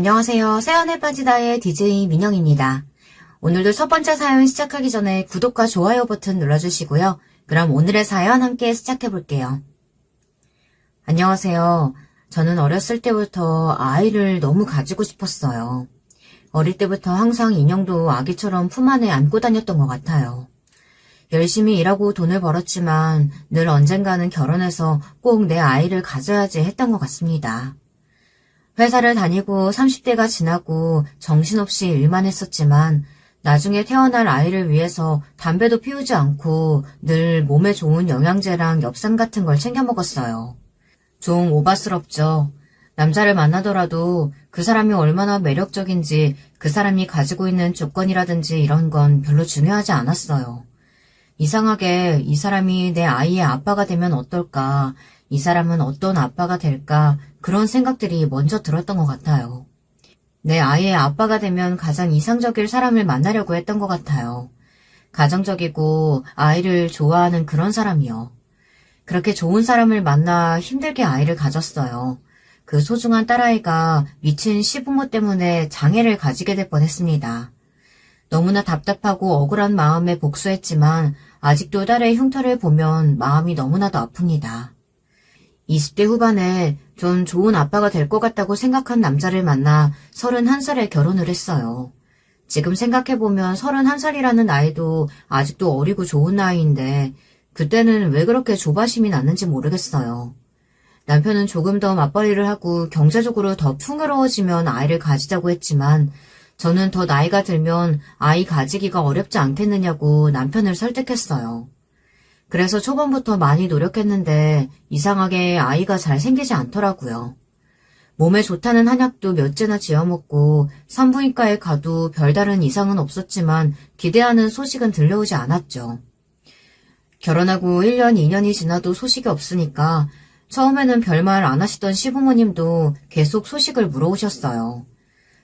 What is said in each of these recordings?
안녕하세요. 새언에 빠지다의 DJ 민영입니다. 오늘도 첫 번째 사연 시작하기 전에 구독과 좋아요 버튼 눌러주시고요. 그럼 오늘의 사연 함께 시작해볼게요. 안녕하세요. 저는 어렸을 때부터 아이를 너무 가지고 싶었어요. 어릴 때부터 항상 인형도 아기처럼 품 안에 안고 다녔던 것 같아요. 열심히 일하고 돈을 벌었지만 늘 언젠가는 결혼해서 꼭 내 아이를 가져야지 했던 것 같습니다. 회사를 다니고 30대가 지나고 정신없이 일만 했었지만 나중에 태어날 아이를 위해서 담배도 피우지 않고 늘 몸에 좋은 영양제랑 엽산 같은 걸 챙겨 먹었어요. 좀 오바스럽죠. 남자를 만나더라도 그 사람이 얼마나 매력적인지 그 사람이 가지고 있는 조건이라든지 이런 건 별로 중요하지 않았어요. 이상하게 이 사람이 내 아이의 아빠가 되면 어떨까, 이 사람은 어떤 아빠가 될까, 그런 생각들이 먼저 들었던 것 같아요. 내 아이의 아빠가 되면 가장 이상적일 사람을 만나려고 했던 것 같아요. 가정적이고 아이를 좋아하는 그런 사람이요. 그렇게 좋은 사람을 만나 힘들게 아이를 가졌어요. 그 소중한 딸아이가 미친 시부모 때문에 장애를 가지게 될 뻔했습니다. 너무나 답답하고 억울한 마음에 복수했지만 아직도 딸의 흉터를 보면 마음이 너무나도 아픕니다. 20대 후반에 전 좋은 아빠가 될 것 같다고 생각한 남자를 만나 31살에 결혼을 했어요. 지금 생각해보면 31살이라는 나이도 아직도 어리고 좋은 나이인데 그때는 왜 그렇게 조바심이 났는지 모르겠어요. 남편은 조금 더 맞벌이를 하고 경제적으로 더 풍요로워지면 아이를 가지자고 했지만 저는 더 나이가 들면 아이 가지기가 어렵지 않겠느냐고 남편을 설득했어요. 그래서 초반부터 많이 노력했는데 이상하게 아이가 잘 생기지 않더라고요. 몸에 좋다는 한약도 몇째나 지어먹고 산부인과에 가도 별다른 이상은 없었지만 기대하는 소식은 들려오지 않았죠. 결혼하고 1년, 2년이 지나도 소식이 없으니까 처음에는 별말 안 하시던 시부모님도 계속 소식을 물어오셨어요.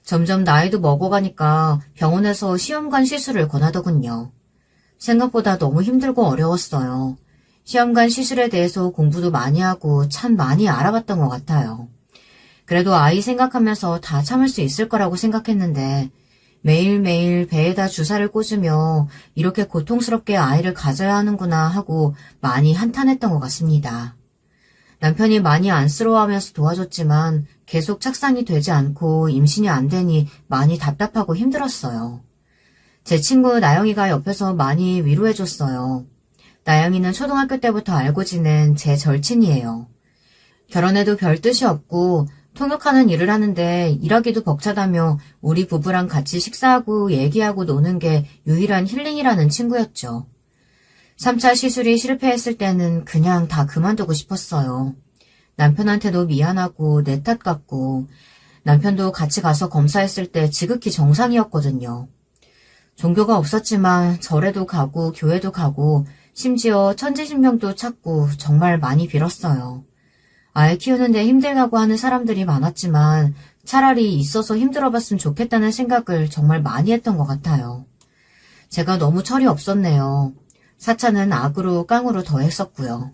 점점 나이도 먹어가니까 병원에서 시험관 시술을 권하더군요. 생각보다 너무 힘들고 어려웠어요. 시험관 시술에 대해서 공부도 많이 하고 참 많이 알아봤던 것 같아요. 그래도 아이 생각하면서 다 참을 수 있을 거라고 생각했는데 매일매일 배에다 주사를 꽂으며 이렇게 고통스럽게 아이를 가져야 하는구나 하고 많이 한탄했던 것 같습니다. 남편이 많이 안쓰러워하면서 도와줬지만 계속 착상이 되지 않고 임신이 안 되니 많이 답답하고 힘들었어요. 제 친구 나영이가 옆에서 많이 위로해줬어요. 나영이는 초등학교 때부터 알고 지낸 제 절친이에요. 결혼해도 별 뜻이 없고 통역하는 일을 하는데 일하기도 벅차다며 우리 부부랑 같이 식사하고 얘기하고 노는 게 유일한 힐링이라는 친구였죠. 3차 시술이 실패했을 때는 그냥 다 그만두고 싶었어요. 남편한테도 미안하고 내 탓 같고 남편도 같이 가서 검사했을 때 지극히 정상이었거든요. 종교가 없었지만 절에도 가고 교회도 가고 심지어 천지신명도 찾고 정말 많이 빌었어요. 아이 키우는데 힘들다고 하는 사람들이 많았지만 차라리 있어서 힘들어봤으면 좋겠다는 생각을 정말 많이 했던 것 같아요. 제가 너무 철이 없었네요. 4차는 악으로 깡으로 더했었고요.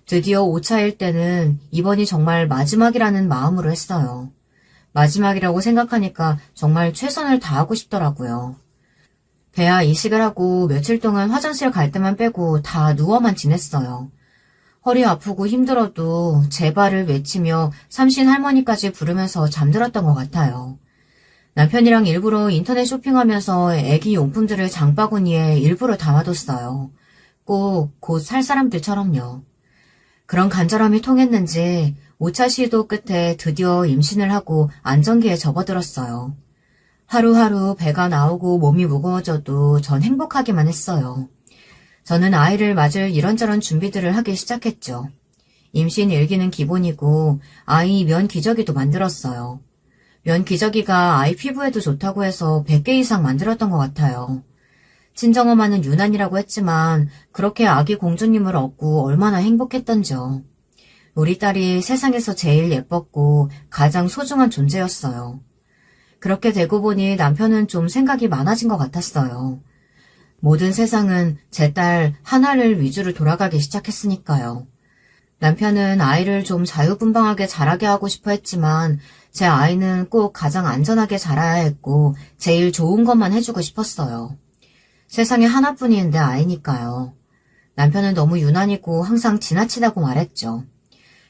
드디어 5차일 때는 이번이 정말 마지막이라는 마음으로 했어요. 마지막이라고 생각하니까 정말 최선을 다하고 싶더라고요. 배아 이식을 하고 며칠 동안 화장실 갈 때만 빼고 다 누워만 지냈어요. 허리 아프고 힘들어도 제발을 외치며 삼신 할머니까지 부르면서 잠들었던 것 같아요. 남편이랑 일부러 인터넷 쇼핑하면서 애기 용품들을 장바구니에 일부러 담아뒀어요. 꼭 곧 살 사람들처럼요. 그런 간절함이 통했는지 5차 시도 끝에 드디어 임신을 하고 안정기에 접어들었어요. 하루하루 배가 나오고 몸이 무거워져도 전 행복하기만 했어요. 저는 아이를 맞을 이런저런 준비들을 하기 시작했죠. 임신 일기는 기본이고 아이 면 기저귀도 만들었어요. 면 기저귀가 아이 피부에도 좋다고 해서 100개 이상 만들었던 것 같아요. 친정엄마는 유난이라고 했지만 그렇게 아기 공주님을 얻고 얼마나 행복했던지요. 우리 딸이 세상에서 제일 예뻤고 가장 소중한 존재였어요. 그렇게 되고 보니 남편은 좀 생각이 많아진 것 같았어요. 모든 세상은 제 딸 하나를 위주로 돌아가기 시작했으니까요. 남편은 아이를 좀 자유분방하게 자라게 하고 싶어 했지만 제 아이는 꼭 가장 안전하게 자라야 했고 제일 좋은 것만 해주고 싶었어요. 세상에 하나뿐인데 아이니까요. 남편은 너무 유난이고 항상 지나치다고 말했죠.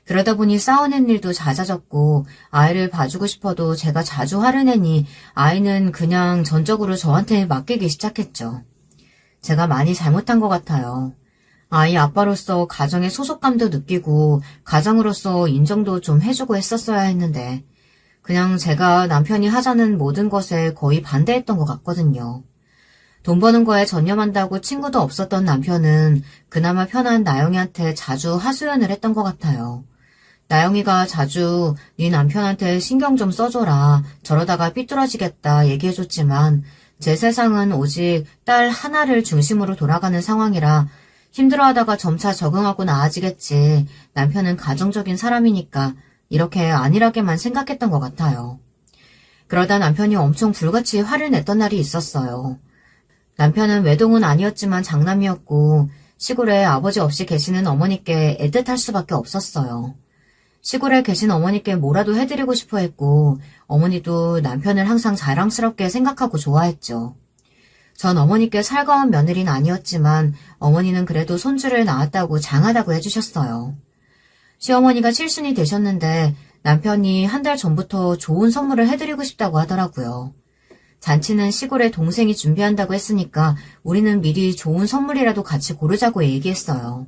그러다 보니 싸우는 일도 잦아졌고 아이를 봐주고 싶어도 제가 자주 화를 내니 아이는 그냥 전적으로 저한테 맡기기 시작했죠. 제가 많이 잘못한 것 같아요. 아이 아빠로서 가정의 소속감도 느끼고 가장으로서 인정도 좀 해주고 했었어야 했는데 그냥 제가 남편이 하자는 모든 것에 거의 반대했던 것 같거든요. 돈 버는 거에 전념한다고 친구도 없었던 남편은 그나마 편한 나영이한테 자주 하소연을 했던 것 같아요. 나영이가 자주 네 남편한테 신경 좀 써줘라, 저러다가 삐뚤어지겠다 얘기해줬지만 제 세상은 오직 딸 하나를 중심으로 돌아가는 상황이라 힘들어하다가 점차 적응하고 나아지겠지. 남편은 가정적인 사람이니까 이렇게 안일하게만 생각했던 것 같아요. 그러다 남편이 엄청 불같이 화를 냈던 날이 있었어요. 남편은 외동은 아니었지만 장남이었고 시골에 아버지 없이 계시는 어머니께 애틋할 수밖에 없었어요. 시골에 계신 어머니께 뭐라도 해드리고 싶어 했고 어머니도 남편을 항상 자랑스럽게 생각하고 좋아했죠. 전 어머니께 살가운 며느리는 아니었지만 어머니는 그래도 손주를 낳았다고 장하다고 해주셨어요. 시어머니가 칠순이 되셨는데 남편이 한 달 전부터 좋은 선물을 해드리고 싶다고 하더라고요. 잔치는 시골에 동생이 준비한다고 했으니까 우리는 미리 좋은 선물이라도 같이 고르자고 얘기했어요.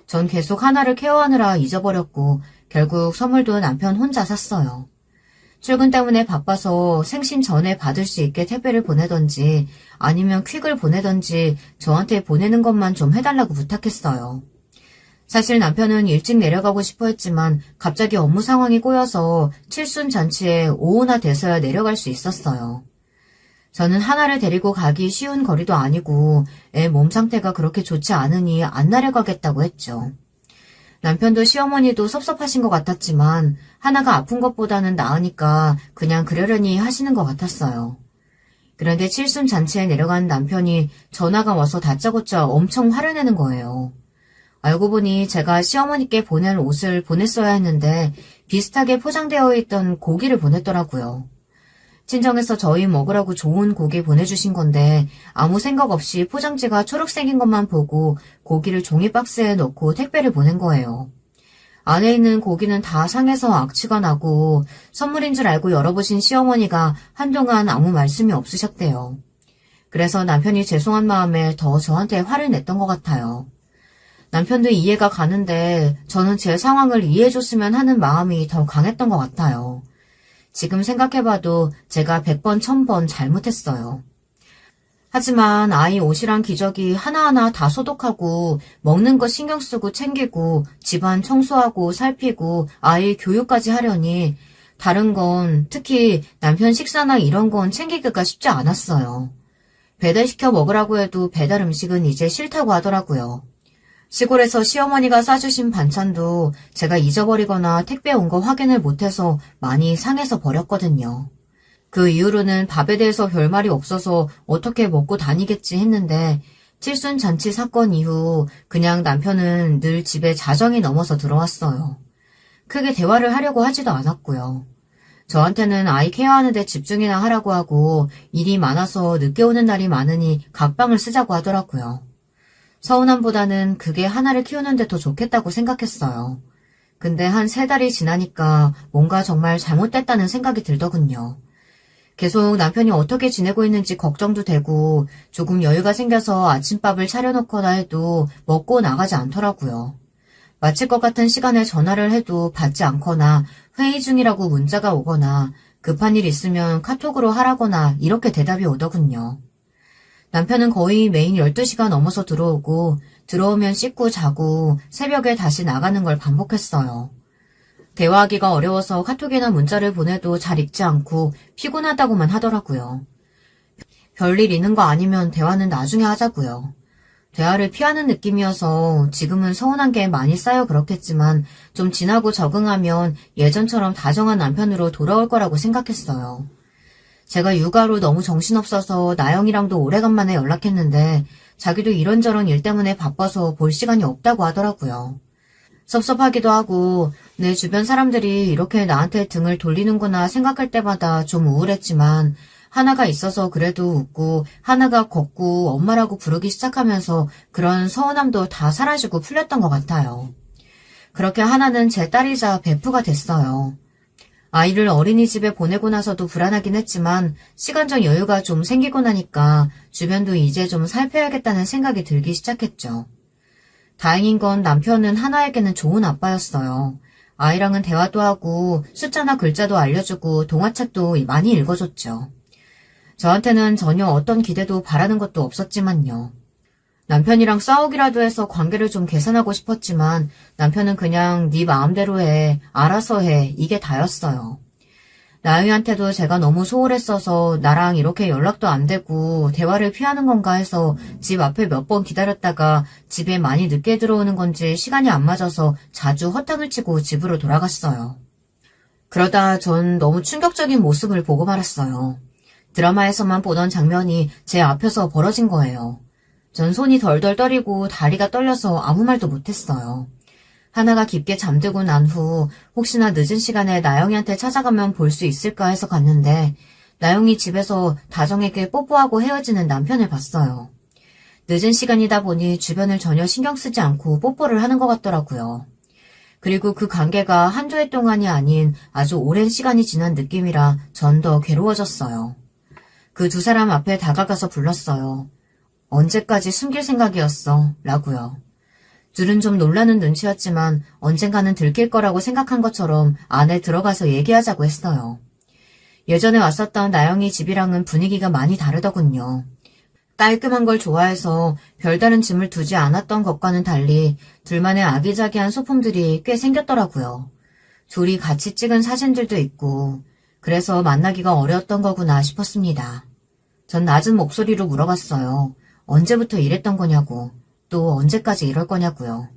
전 계속 하나를 케어하느라 잊어버렸고 결국 선물도 남편 혼자 샀어요. 출근 때문에 바빠서 생신 전에 받을 수 있게 택배를 보내던지 아니면 퀵을 보내던지 저한테 보내는 것만 좀 해달라고 부탁했어요. 사실 남편은 일찍 내려가고 싶어 했지만 갑자기 업무 상황이 꼬여서 칠순 잔치에 오후나 돼서야 내려갈 수 있었어요. 저는 하나를 데리고 가기 쉬운 거리도 아니고 애 몸 상태가 그렇게 좋지 않으니 안 내려가겠다고 했죠. 남편도 시어머니도 섭섭하신 것 같았지만 하나가 아픈 것보다는 나으니까 그냥 그러려니 하시는 것 같았어요. 그런데 칠순 잔치에 내려간 남편이 전화가 와서 다짜고짜 엄청 화를 내는 거예요. 알고 보니 제가 시어머니께 보낼 옷을 보냈어야 했는데 비슷하게 포장되어 있던 고기를 보냈더라고요. 친정에서 저희 먹으라고 좋은 고기 보내주신 건데 아무 생각 없이 포장지가 초록색인 것만 보고 고기를 종이 박스에 넣고 택배를 보낸 거예요. 안에 있는 고기는 다 상해서 악취가 나고 선물인 줄 알고 열어보신 시어머니가 한동안 아무 말씀이 없으셨대요. 그래서 남편이 죄송한 마음에 더 저한테 화를 냈던 것 같아요. 남편도 이해가 가는데 저는 제 상황을 이해해줬으면 하는 마음이 더 강했던 것 같아요. 지금 생각해봐도 제가 100번, 1000번 잘못했어요. 하지만 아이 옷이랑 기저귀 하나하나 다 소독하고 먹는 거 신경 쓰고 챙기고 집안 청소하고 살피고 아이 교육까지 하려니 다른 건 특히 남편 식사나 이런 건 챙기기가 쉽지 않았어요. 배달시켜 먹으라고 해도 배달 음식은 이제 싫다고 하더라고요. 시골에서 시어머니가 싸주신 반찬도 제가 잊어버리거나 택배 온 거 확인을 못해서 많이 상해서 버렸거든요. 그 이후로는 밥에 대해서 별말이 없어서 어떻게 먹고 다니겠지 했는데 칠순 잔치 사건 이후 그냥 남편은 늘 집에 자정이 넘어서 들어왔어요. 크게 대화를 하려고 하지도 않았고요. 저한테는 아이 케어하는 데 집중이나 하라고 하고 일이 많아서 늦게 오는 날이 많으니 각방을 쓰자고 하더라고요. 서운함보다는 그게 하나를 키우는데 더 좋겠다고 생각했어요. 근데 한 3달이 지나니까 뭔가 정말 잘못됐다는 생각이 들더군요. 계속 남편이 어떻게 지내고 있는지 걱정도 되고 조금 여유가 생겨서 아침밥을 차려놓거나 해도 먹고 나가지 않더라고요. 마칠 것 같은 시간에 전화를 해도 받지 않거나 회의 중이라고 문자가 오거나 급한 일 있으면 카톡으로 하라거나 이렇게 대답이 오더군요. 남편은 거의 매일 12시가 넘어서 들어오고 들어오면 씻고 자고 새벽에 다시 나가는 걸 반복했어요. 대화하기가 어려워서 카톡이나 문자를 보내도 잘 읽지 않고 피곤하다고만 하더라고요. 별일 있는 거 아니면 대화는 나중에 하자고요. 대화를 피하는 느낌이어서 지금은 서운한 게 많이 쌓여 그렇겠지만 좀 지나고 적응하면 예전처럼 다정한 남편으로 돌아올 거라고 생각했어요. 제가 육아로 너무 정신없어서 나영이랑도 오래간만에 연락했는데 자기도 이런저런 일 때문에 바빠서 볼 시간이 없다고 하더라고요. 섭섭하기도 하고 내 주변 사람들이 이렇게 나한테 등을 돌리는구나 생각할 때마다 좀 우울했지만 하나가 있어서 그래도 웃고 하나가 걷고 엄마라고 부르기 시작하면서 그런 서운함도 다 사라지고 풀렸던 것 같아요. 그렇게 하나는 제 딸이자 베프가 됐어요. 아이를 어린이집에 보내고 나서도 불안하긴 했지만 시간적 여유가 좀 생기고 나니까 주변도 이제 좀 살펴야겠다는 생각이 들기 시작했죠. 다행인 건 남편은 하나에게는 좋은 아빠였어요. 아이랑은 대화도 하고 숫자나 글자도 알려주고 동화책도 많이 읽어줬죠. 저한테는 전혀 어떤 기대도 바라는 것도 없었지만요. 남편이랑 싸우기라도 해서 관계를 좀 개선하고 싶었지만 남편은 그냥 네 마음대로 해, 알아서 해, 이게 다였어요. 나영이한테도 제가 너무 소홀했어서 나랑 이렇게 연락도 안 되고 대화를 피하는 건가 해서 집 앞에 몇 번 기다렸다가 집에 많이 늦게 들어오는 건지 시간이 안 맞아서 자주 허탕을 치고 집으로 돌아갔어요. 그러다 전 너무 충격적인 모습을 보고 말았어요. 드라마에서만 보던 장면이 제 앞에서 벌어진 거예요. 전 손이 덜덜 떨리고 다리가 떨려서 아무 말도 못했어요. 하나가 깊게 잠들고 난 후 혹시나 늦은 시간에 나영이한테 찾아가면 볼 수 있을까 해서 갔는데 나영이 집에서 다정에게 뽀뽀하고 헤어지는 남편을 봤어요. 늦은 시간이다 보니 주변을 전혀 신경 쓰지 않고 뽀뽀를 하는 것 같더라고요. 그리고 그 관계가 한두 해 동안이 아닌 아주 오랜 시간이 지난 느낌이라 전 더 괴로워졌어요. 그 두 사람 앞에 다가가서 불렀어요. 언제까지 숨길 생각이었어? 라고요. 둘은 좀 놀라는 눈치였지만 언젠가는 들킬 거라고 생각한 것처럼 안에 들어가서 얘기하자고 했어요. 예전에 왔었던 나영이 집이랑은 분위기가 많이 다르더군요. 깔끔한 걸 좋아해서 별다른 짐을 두지 않았던 것과는 달리 둘만의 아기자기한 소품들이 꽤 생겼더라고요. 둘이 같이 찍은 사진들도 있고 그래서 만나기가 어려웠던 거구나 싶었습니다. 전 낮은 목소리로 물어봤어요. 언제부터 이랬던 거냐고. 또 언제까지 이럴 거냐고요.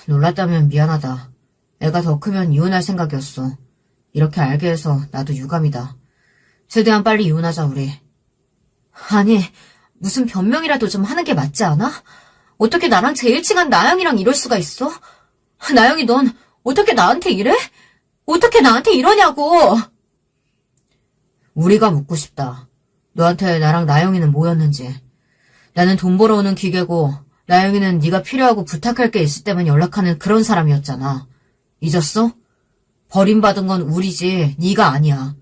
놀랐다면 미안하다. 애가 더 크면 이혼할 생각이었어. 이렇게 알게 해서 나도 유감이다. 최대한 빨리 이혼하자 우리. 아니, 무슨 변명이라도 좀 하는 게 맞지 않아? 어떻게 나랑 제일 친한 나영이랑 이럴 수가 있어? 나영이 넌 어떻게 나한테 이래? 어떻게 나한테 이러냐고! 우리가 묻고 싶다. 너한테 나랑 나영이는 뭐였는지. 나는 돈 벌어오는 기계고 나영이는 네가 필요하고 부탁할 게 있을 때만 연락하는 그런 사람이었잖아. 잊었어? 버림받은 건 우리지 네가 아니야.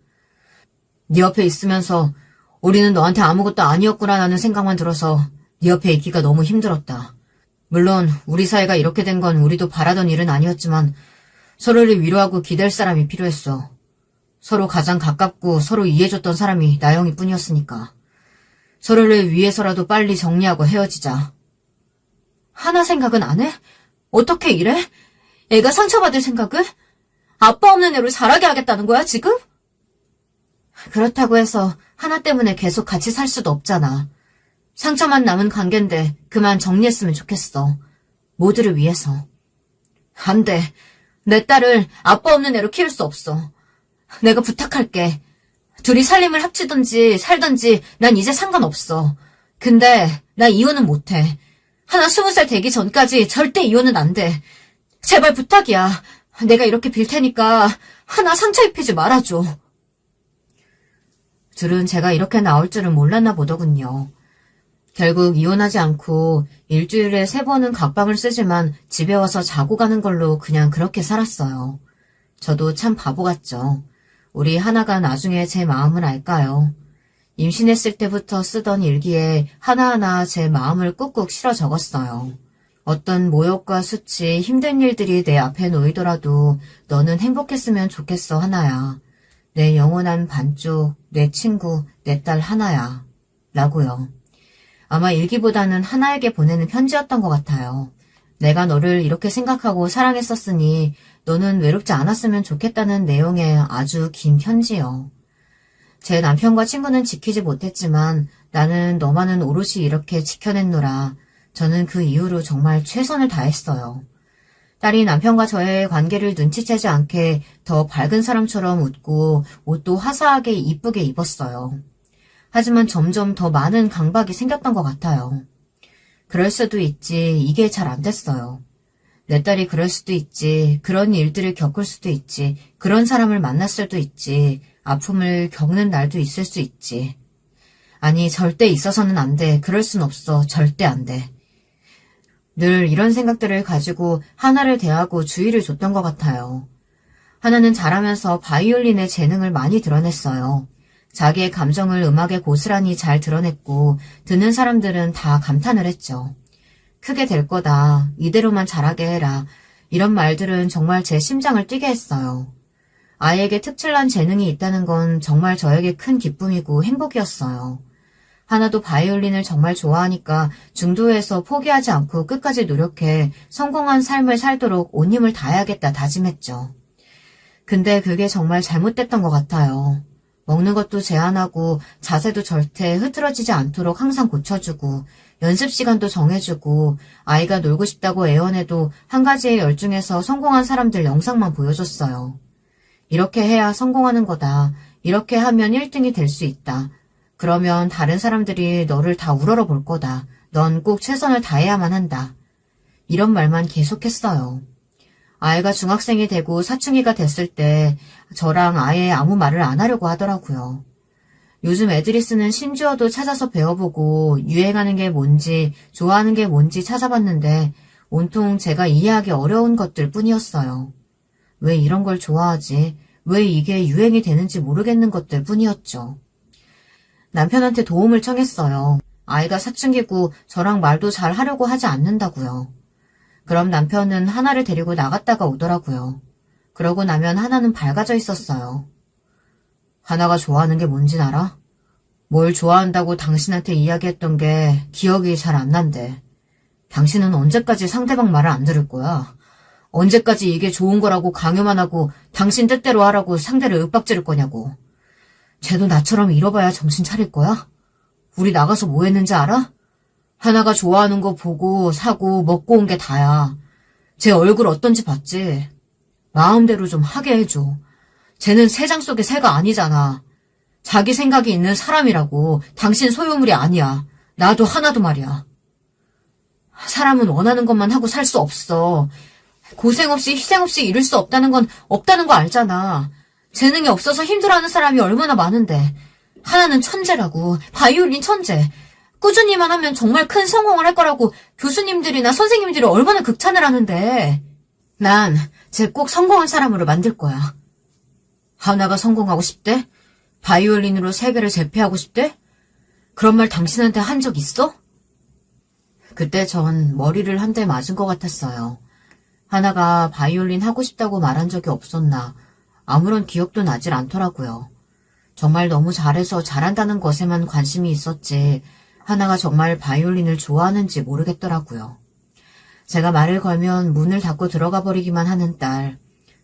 네 옆에 있으면서 우리는 너한테 아무것도 아니었구나라는 생각만 들어서 네 옆에 있기가 너무 힘들었다. 물론 우리 사이가 이렇게 된 건 우리도 바라던 일은 아니었지만 서로를 위로하고 기댈 사람이 필요했어. 서로 가장 가깝고 서로 이해해줬던 사람이 나영이뿐이었으니까. 서로를 위해서라도 빨리 정리하고 헤어지자. 하나 생각은 안 해? 어떻게 이래? 애가 상처받을 생각을? 아빠 없는 애로 자라게 하겠다는 거야, 지금? 그렇다고 해서 하나 때문에 계속 같이 살 수도 없잖아. 상처만 남은 관계인데 그만 정리했으면 좋겠어. 모두를 위해서. 안 돼. 내 딸을 아빠 없는 애로 키울 수 없어. 내가 부탁할게. 둘이 살림을 합치든지 살든지 난 이제 상관없어. 근데 나 이혼은 못해. 하나 20살 되기 전까지 절대 이혼은 안 돼. 제발 부탁이야. 내가 이렇게 빌 테니까 하나 상처 입히지 말아줘. 둘은 제가 이렇게 나올 줄은 몰랐나 보더군요. 결국 이혼하지 않고 일주일에 3번은 각방을 쓰지만 집에 와서 자고 가는 걸로 그냥 그렇게 살았어요. 저도 참 바보 같죠. 우리 하나가 나중에 제 마음을 알까요? 임신했을 때부터 쓰던 일기에 하나하나 제 마음을 꾹꾹 실어 적었어요. 어떤 모욕과 수치, 힘든 일들이 내 앞에 놓이더라도 너는 행복했으면 좋겠어, 하나야. 내 영원한 반쪽, 내 친구, 내 딸 하나야. 라고요. 아마 일기보다는 하나에게 보내는 편지였던 것 같아요. 내가 너를 이렇게 생각하고 사랑했었으니 너는 외롭지 않았으면 좋겠다는 내용의 아주 긴 편지요. 제 남편과 친구는 지키지 못했지만 나는 너만은 오롯이 이렇게 지켜냈노라. 저는 그 이후로 정말 최선을 다했어요. 딸이 남편과 저의 관계를 눈치채지 않게 더 밝은 사람처럼 웃고 옷도 화사하게 이쁘게 입었어요. 하지만 점점 더 많은 강박이 생겼던 것 같아요. 그럴 수도 있지 이게 잘 안 됐어요. 내 딸이 그럴 수도 있지, 그런 일들을 겪을 수도 있지, 그런 사람을 만날 수도 있지, 아픔을 겪는 날도 있을 수 있지. 아니, 절대 있어서는 안 돼. 그럴 순 없어. 절대 안 돼. 늘 이런 생각들을 가지고 하나를 대하고 주의를 줬던 것 같아요. 하나는 자라면서 바이올린의 재능을 많이 드러냈어요. 자기의 감정을 음악에 고스란히 잘 드러냈고 듣는 사람들은 다 감탄을 했죠. 크게 될 거다. 이대로만 잘하게 해라. 이런 말들은 정말 제 심장을 뛰게 했어요. 아이에게 특출난 재능이 있다는 건 정말 저에게 큰 기쁨이고 행복이었어요. 하나도 바이올린을 정말 좋아하니까 중도에서 포기하지 않고 끝까지 노력해 성공한 삶을 살도록 온 힘을 다해야겠다 다짐했죠. 근데 그게 정말 잘못됐던 것 같아요. 먹는 것도 제한하고 자세도 절대 흐트러지지 않도록 항상 고쳐주고 연습 시간도 정해주고 아이가 놀고 싶다고 애원해도 한 가지에 열중해서 성공한 사람들 영상만 보여줬어요. 이렇게 해야 성공하는 거다. 이렇게 하면 1등이 될 수 있다. 그러면 다른 사람들이 너를 다 우러러 볼 거다. 넌 꼭 최선을 다해야만 한다. 이런 말만 계속했어요. 아이가 중학생이 되고 사춘기가 됐을 때 저랑 아예 아무 말을 안 하려고 하더라고요. 요즘 애들이 쓰는 신조어도 찾아서 배워보고 유행하는 게 뭔지 좋아하는 게 뭔지 찾아봤는데 온통 제가 이해하기 어려운 것들 뿐이었어요. 왜 이런 걸 좋아하지? 왜 이게 유행이 되는지 모르겠는 것들 뿐이었죠. 남편한테 도움을 청했어요. 아이가 사춘기고 저랑 말도 잘 하려고 하지 않는다고요. 그럼 남편은 하나를 데리고 나갔다가 오더라고요. 그러고 나면 하나는 밝아져 있었어요. 하나가 좋아하는 게 뭔진 알아? 뭘 좋아한다고 당신한테 이야기했던 게 기억이 잘 안 난대. 당신은 언제까지 상대방 말을 안 들을 거야? 언제까지 이게 좋은 거라고 강요만 하고 당신 뜻대로 하라고 상대를 윽박지를 거냐고. 쟤도 나처럼 잃어봐야 정신 차릴 거야? 우리 나가서 뭐 했는지 알아? 하나가 좋아하는 거 보고 사고 먹고 온 게 다야. 쟤 얼굴 어떤지 봤지? 마음대로 좀 하게 해줘. 쟤는 새장 속의 새가 아니잖아. 자기 생각이 있는 사람이라고. 당신 소유물이 아니야. 나도 하나도 말이야. 사람은 원하는 것만 하고 살 수 없어. 고생 없이 희생 없이 이룰 수 없다는 건 없다는 거 알잖아. 재능이 없어서 힘들어하는 사람이 얼마나 많은데. 하나는 천재라고. 바이올린 천재. 꾸준히만 하면 정말 큰 성공을 할 거라고 교수님들이나 선생님들이 얼마나 극찬을 하는데. 난 쟤 꼭 성공한 사람으로 만들 거야. 하나가 성공하고 싶대? 바이올린으로 세계를 제패하고 싶대? 그런 말 당신한테 한 적 있어? 그때 전 머리를 한 대 맞은 것 같았어요. 하나가 바이올린 하고 싶다고 말한 적이 없었나 아무런 기억도 나질 않더라고요. 정말 너무 잘해서 잘한다는 것에만 관심이 있었지 하나가 정말 바이올린을 좋아하는지 모르겠더라고요. 제가 말을 걸면 문을 닫고 들어가 버리기만 하는 딸.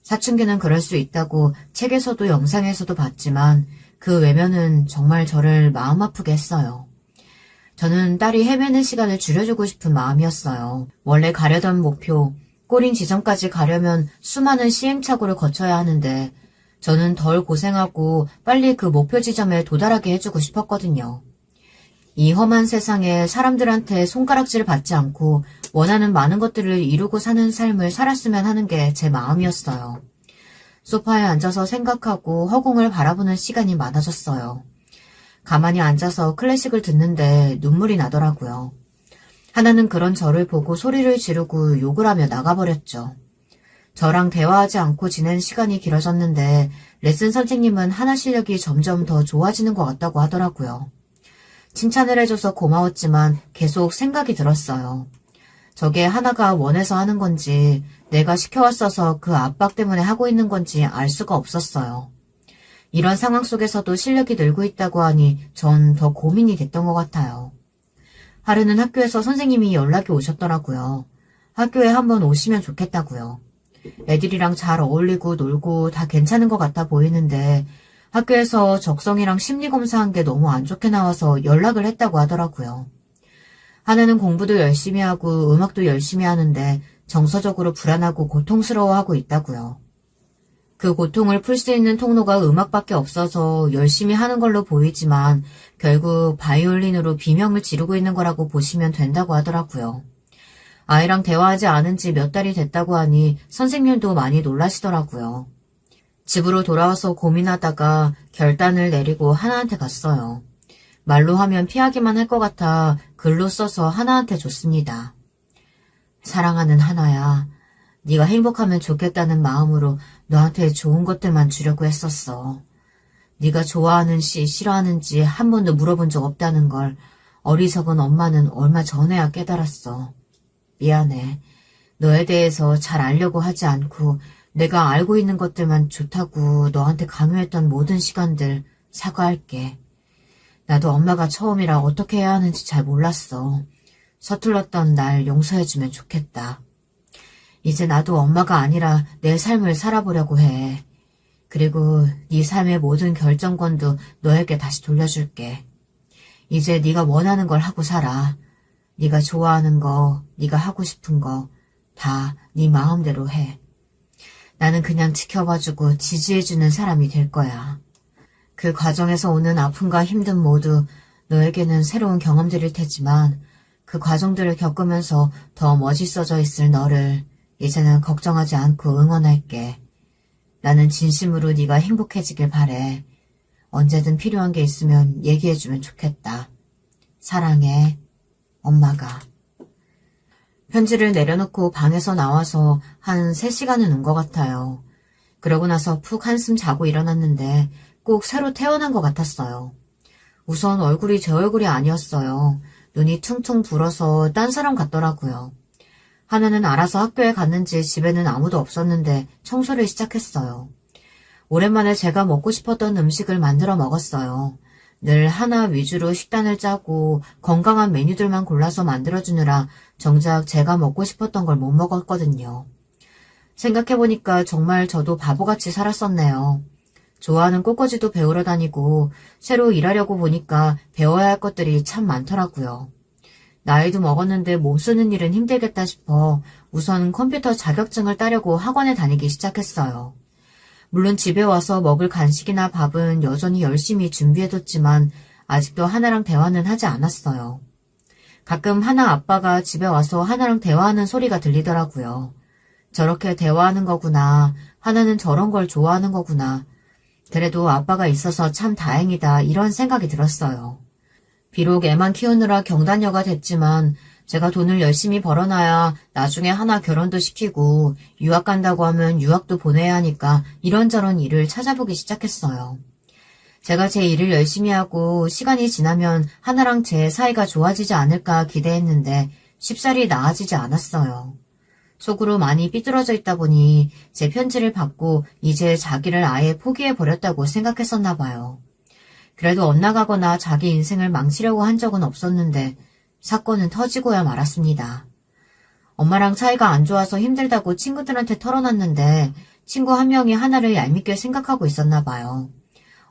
사춘기는 그럴 수 있다고 책에서도 영상에서도 봤지만 그 외면은 정말 저를 마음 아프게 했어요. 저는 딸이 헤매는 시간을 줄여주고 싶은 마음이었어요. 원래 가려던 목표, 꼬린 지점까지 가려면 수많은 시행착오를 거쳐야 하는데 저는 덜 고생하고 빨리 그 목표 지점에 도달하게 해주고 싶었거든요. 이 험한 세상에 사람들한테 손가락질을 받지 않고 원하는 많은 것들을 이루고 사는 삶을 살았으면 하는 게 제 마음이었어요. 소파에 앉아서 생각하고 허공을 바라보는 시간이 많아졌어요. 가만히 앉아서 클래식을 듣는데 눈물이 나더라고요. 하나는 그런 저를 보고 소리를 지르고 욕을 하며 나가버렸죠. 저랑 대화하지 않고 지낸 시간이 길어졌는데 레슨 선생님은 하나 실력이 점점 더 좋아지는 것 같다고 하더라고요. 칭찬을 해줘서 고마웠지만 계속 생각이 들었어요. 저게 하나가 원해서 하는 건지 내가 시켜왔어서 그 압박 때문에 하고 있는 건지 알 수가 없었어요. 이런 상황 속에서도 실력이 늘고 있다고 하니 전 더 고민이 됐던 것 같아요. 하루는 학교에서 선생님이 연락이 오셨더라고요. 학교에 한번 오시면 좋겠다고요. 애들이랑 잘 어울리고 놀고 다 괜찮은 것 같아 보이는데 학교에서 적성이랑 심리검사한 게 너무 안 좋게 나와서 연락을 했다고 하더라고요. 하나는 공부도 열심히 하고 음악도 열심히 하는데 정서적으로 불안하고 고통스러워하고 있다고요. 그 고통을 풀 수 있는 통로가 음악밖에 없어서 열심히 하는 걸로 보이지만 결국 바이올린으로 비명을 지르고 있는 거라고 보시면 된다고 하더라고요. 아이랑 대화하지 않은 지 몇 달이 됐다고 하니 선생님도 많이 놀라시더라고요. 집으로 돌아와서 고민하다가 결단을 내리고 하나한테 갔어요. 말로 하면 피하기만 할 것 같아 글로 써서 하나한테 줬습니다. 사랑하는 하나야, 네가 행복하면 좋겠다는 마음으로 너한테 좋은 것들만 주려고 했었어. 네가 좋아하는 시, 싫어하는지 한 번도 물어본 적 없다는 걸 어리석은 엄마는 얼마 전에야 깨달았어. 미안해. 너에 대해서 잘 알려고 하지 않고 내가 알고 있는 것들만 좋다고 너한테 강요했던 모든 시간들 사과할게. 나도 엄마가 처음이라 어떻게 해야 하는지 잘 몰랐어. 서툴렀던 날 용서해주면 좋겠다. 이제 나도 엄마가 아니라 내 삶을 살아보려고 해. 그리고 네 삶의 모든 결정권도 너에게 다시 돌려줄게. 이제 네가 원하는 걸 하고 살아. 네가 좋아하는 거, 네가 하고 싶은 거 다 네 마음대로 해. 나는 그냥 지켜봐주고 지지해주는 사람이 될 거야. 그 과정에서 오는 아픔과 힘듦 모두 너에게는 새로운 경험들일 테지만 그 과정들을 겪으면서 더 멋있어져 있을 너를 이제는 걱정하지 않고 응원할게. 나는 진심으로 네가 행복해지길 바래. 언제든 필요한 게 있으면 얘기해주면 좋겠다. 사랑해. 엄마가. 편지를 내려놓고 방에서 나와서 한 3시간은 운 것 같아요. 그러고 나서 푹 한숨 자고 일어났는데 꼭 새로 태어난 것 같았어요. 우선 얼굴이 제 얼굴이 아니었어요. 눈이 퉁퉁 불어서 딴 사람 같더라고요. 하나는 알아서 학교에 갔는지 집에는 아무도 없었는데 청소를 시작했어요. 오랜만에 제가 먹고 싶었던 음식을 만들어 먹었어요. 늘 하나 위주로 식단을 짜고 건강한 메뉴들만 골라서 만들어주느라 정작 제가 먹고 싶었던 걸 못 먹었거든요. 생각해보니까 정말 저도 바보같이 살았었네요. 좋아하는 꽃꽂이도 배우러 다니고 새로 일하려고 보니까 배워야 할 것들이 참 많더라고요. 나이도 먹었는데 못 쓰는 일은 힘들겠다 싶어 우선 컴퓨터 자격증을 따려고 학원에 다니기 시작했어요. 물론 집에 와서 먹을 간식이나 밥은 여전히 열심히 준비해뒀지만 아직도 하나랑 대화는 하지 않았어요. 가끔 하나 아빠가 집에 와서 하나랑 대화하는 소리가 들리더라고요. 저렇게 대화하는 거구나. 하나는 저런 걸 좋아하는 거구나. 그래도 아빠가 있어서 참 다행이다 이런 생각이 들었어요. 비록 애만 키우느라 경단녀가 됐지만 제가 돈을 열심히 벌어놔야 나중에 하나 결혼도 시키고 유학 간다고 하면 유학도 보내야 하니까 이런저런 일을 찾아보기 시작했어요. 제가 제 일을 열심히 하고 시간이 지나면 하나랑 제 사이가 좋아지지 않을까 기대했는데 쉽사리 나아지지 않았어요. 속으로 많이 삐뚤어져 있다 보니 제 편지를 받고 이제 자기를 아예 포기해버렸다고 생각했었나 봐요. 그래도 엇나가거나 자기 인생을 망치려고 한 적은 없었는데 사건은 터지고야 말았습니다. 엄마랑 사이가 안 좋아서 힘들다고 친구들한테 털어놨는데 친구 한 명이 하나를 얄밉게 생각하고 있었나 봐요.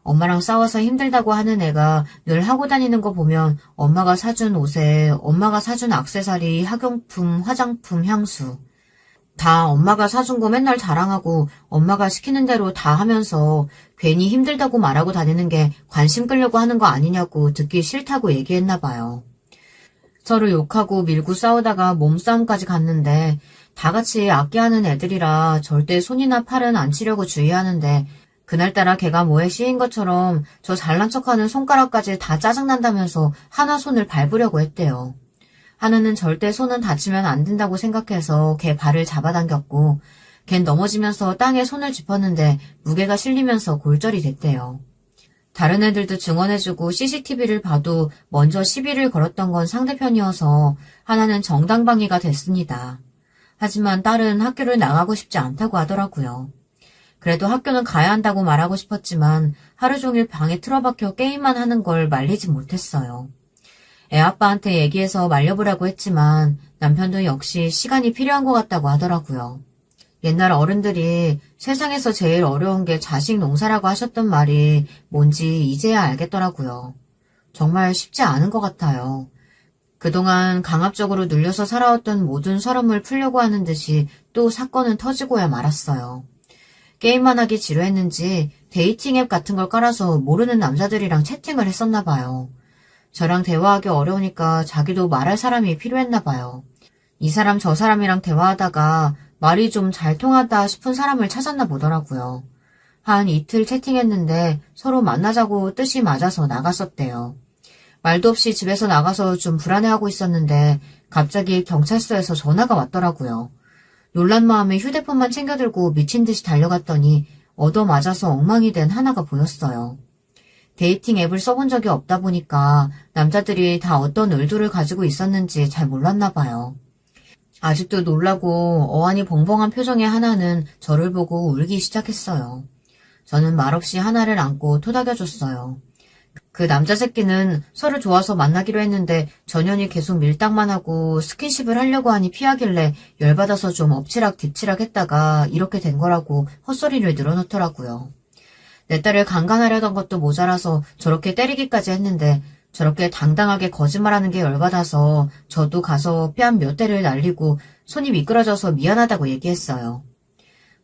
엄마랑 싸워서 힘들다고 하는 애가 늘 하고 다니는 거 보면 엄마가 사준 옷에 엄마가 사준 액세서리, 학용품, 화장품, 향수 다 엄마가 사준 거 맨날 자랑하고 엄마가 시키는 대로 다 하면서 괜히 힘들다고 말하고 다니는 게 관심 끌려고 하는 거 아니냐고 듣기 싫다고 얘기했나 봐요. 서로 욕하고 밀고 싸우다가 몸싸움까지 갔는데 다 같이 악기하는 애들이라 절대 손이나 팔은 안 치려고 주의하는데 그날따라 걔가 뭐에 씌인 것처럼 저 잘난 척하는 손가락까지 다 짜증난다면서 하나 손을 밟으려고 했대요. 하나는 절대 손은 다치면 안 된다고 생각해서 걔 발을 잡아당겼고 걘 넘어지면서 땅에 손을 짚었는데 무게가 실리면서 골절이 됐대요. 다른 애들도 증언해주고 CCTV를 봐도 먼저 시비를 걸었던 건 상대편이어서 하나는 정당방위가 됐습니다. 하지만 딸은 학교를 나가고 싶지 않다고 하더라고요. 그래도 학교는 가야 한다고 말하고 싶었지만 하루 종일 방에 틀어박혀 게임만 하는 걸 말리지 못했어요. 애아빠한테 얘기해서 말려보라고 했지만 남편도 역시 시간이 필요한 것 같다고 하더라고요. 옛날 어른들이 세상에서 제일 어려운 게 자식 농사라고 하셨던 말이 뭔지 이제야 알겠더라고요. 정말 쉽지 않은 것 같아요. 그동안 강압적으로 눌려서 살아왔던 모든 서름을 풀려고 하는 듯이 또 사건은 터지고야 말았어요. 게임만 하기 지루했는지 데이팅 앱 같은 걸 깔아서 모르는 남자들이랑 채팅을 했었나 봐요. 저랑 대화하기 어려우니까 자기도 말할 사람이 필요했나 봐요. 이 사람 저 사람이랑 대화하다가 말이 좀 잘 통하다 싶은 사람을 찾았나 보더라고요. 한 이틀 채팅했는데 서로 만나자고 뜻이 맞아서 나갔었대요. 말도 없이 집에서 나가서 좀 불안해하고 있었는데 갑자기 경찰서에서 전화가 왔더라고요. 놀란 마음에 휴대폰만 챙겨들고 미친 듯이 달려갔더니 얻어맞아서 엉망이 된 하나가 보였어요. 데이팅 앱을 써본 적이 없다 보니까 남자들이 다 어떤 의도를 가지고 있었는지 잘 몰랐나 봐요. 아직도 놀라고 어안이 벙벙한 표정의 하나는 저를 보고 울기 시작했어요. 저는 말없이 하나를 안고 토닥여줬어요. 그 남자 새끼는 서로 좋아서 만나기로 했는데 전현이 계속 밀당만 하고 스킨십을 하려고 하니 피하길래 열받아서 좀 엎치락 뒤치락 했다가 이렇게 된 거라고 헛소리를 늘어놓더라고요. 내 딸을 강간하려던 것도 모자라서 저렇게 때리기까지 했는데 저렇게 당당하게 거짓말하는 게 열받아서 저도 가서 뺨 몇 대를 날리고 손이 미끄러져서 미안하다고 얘기했어요.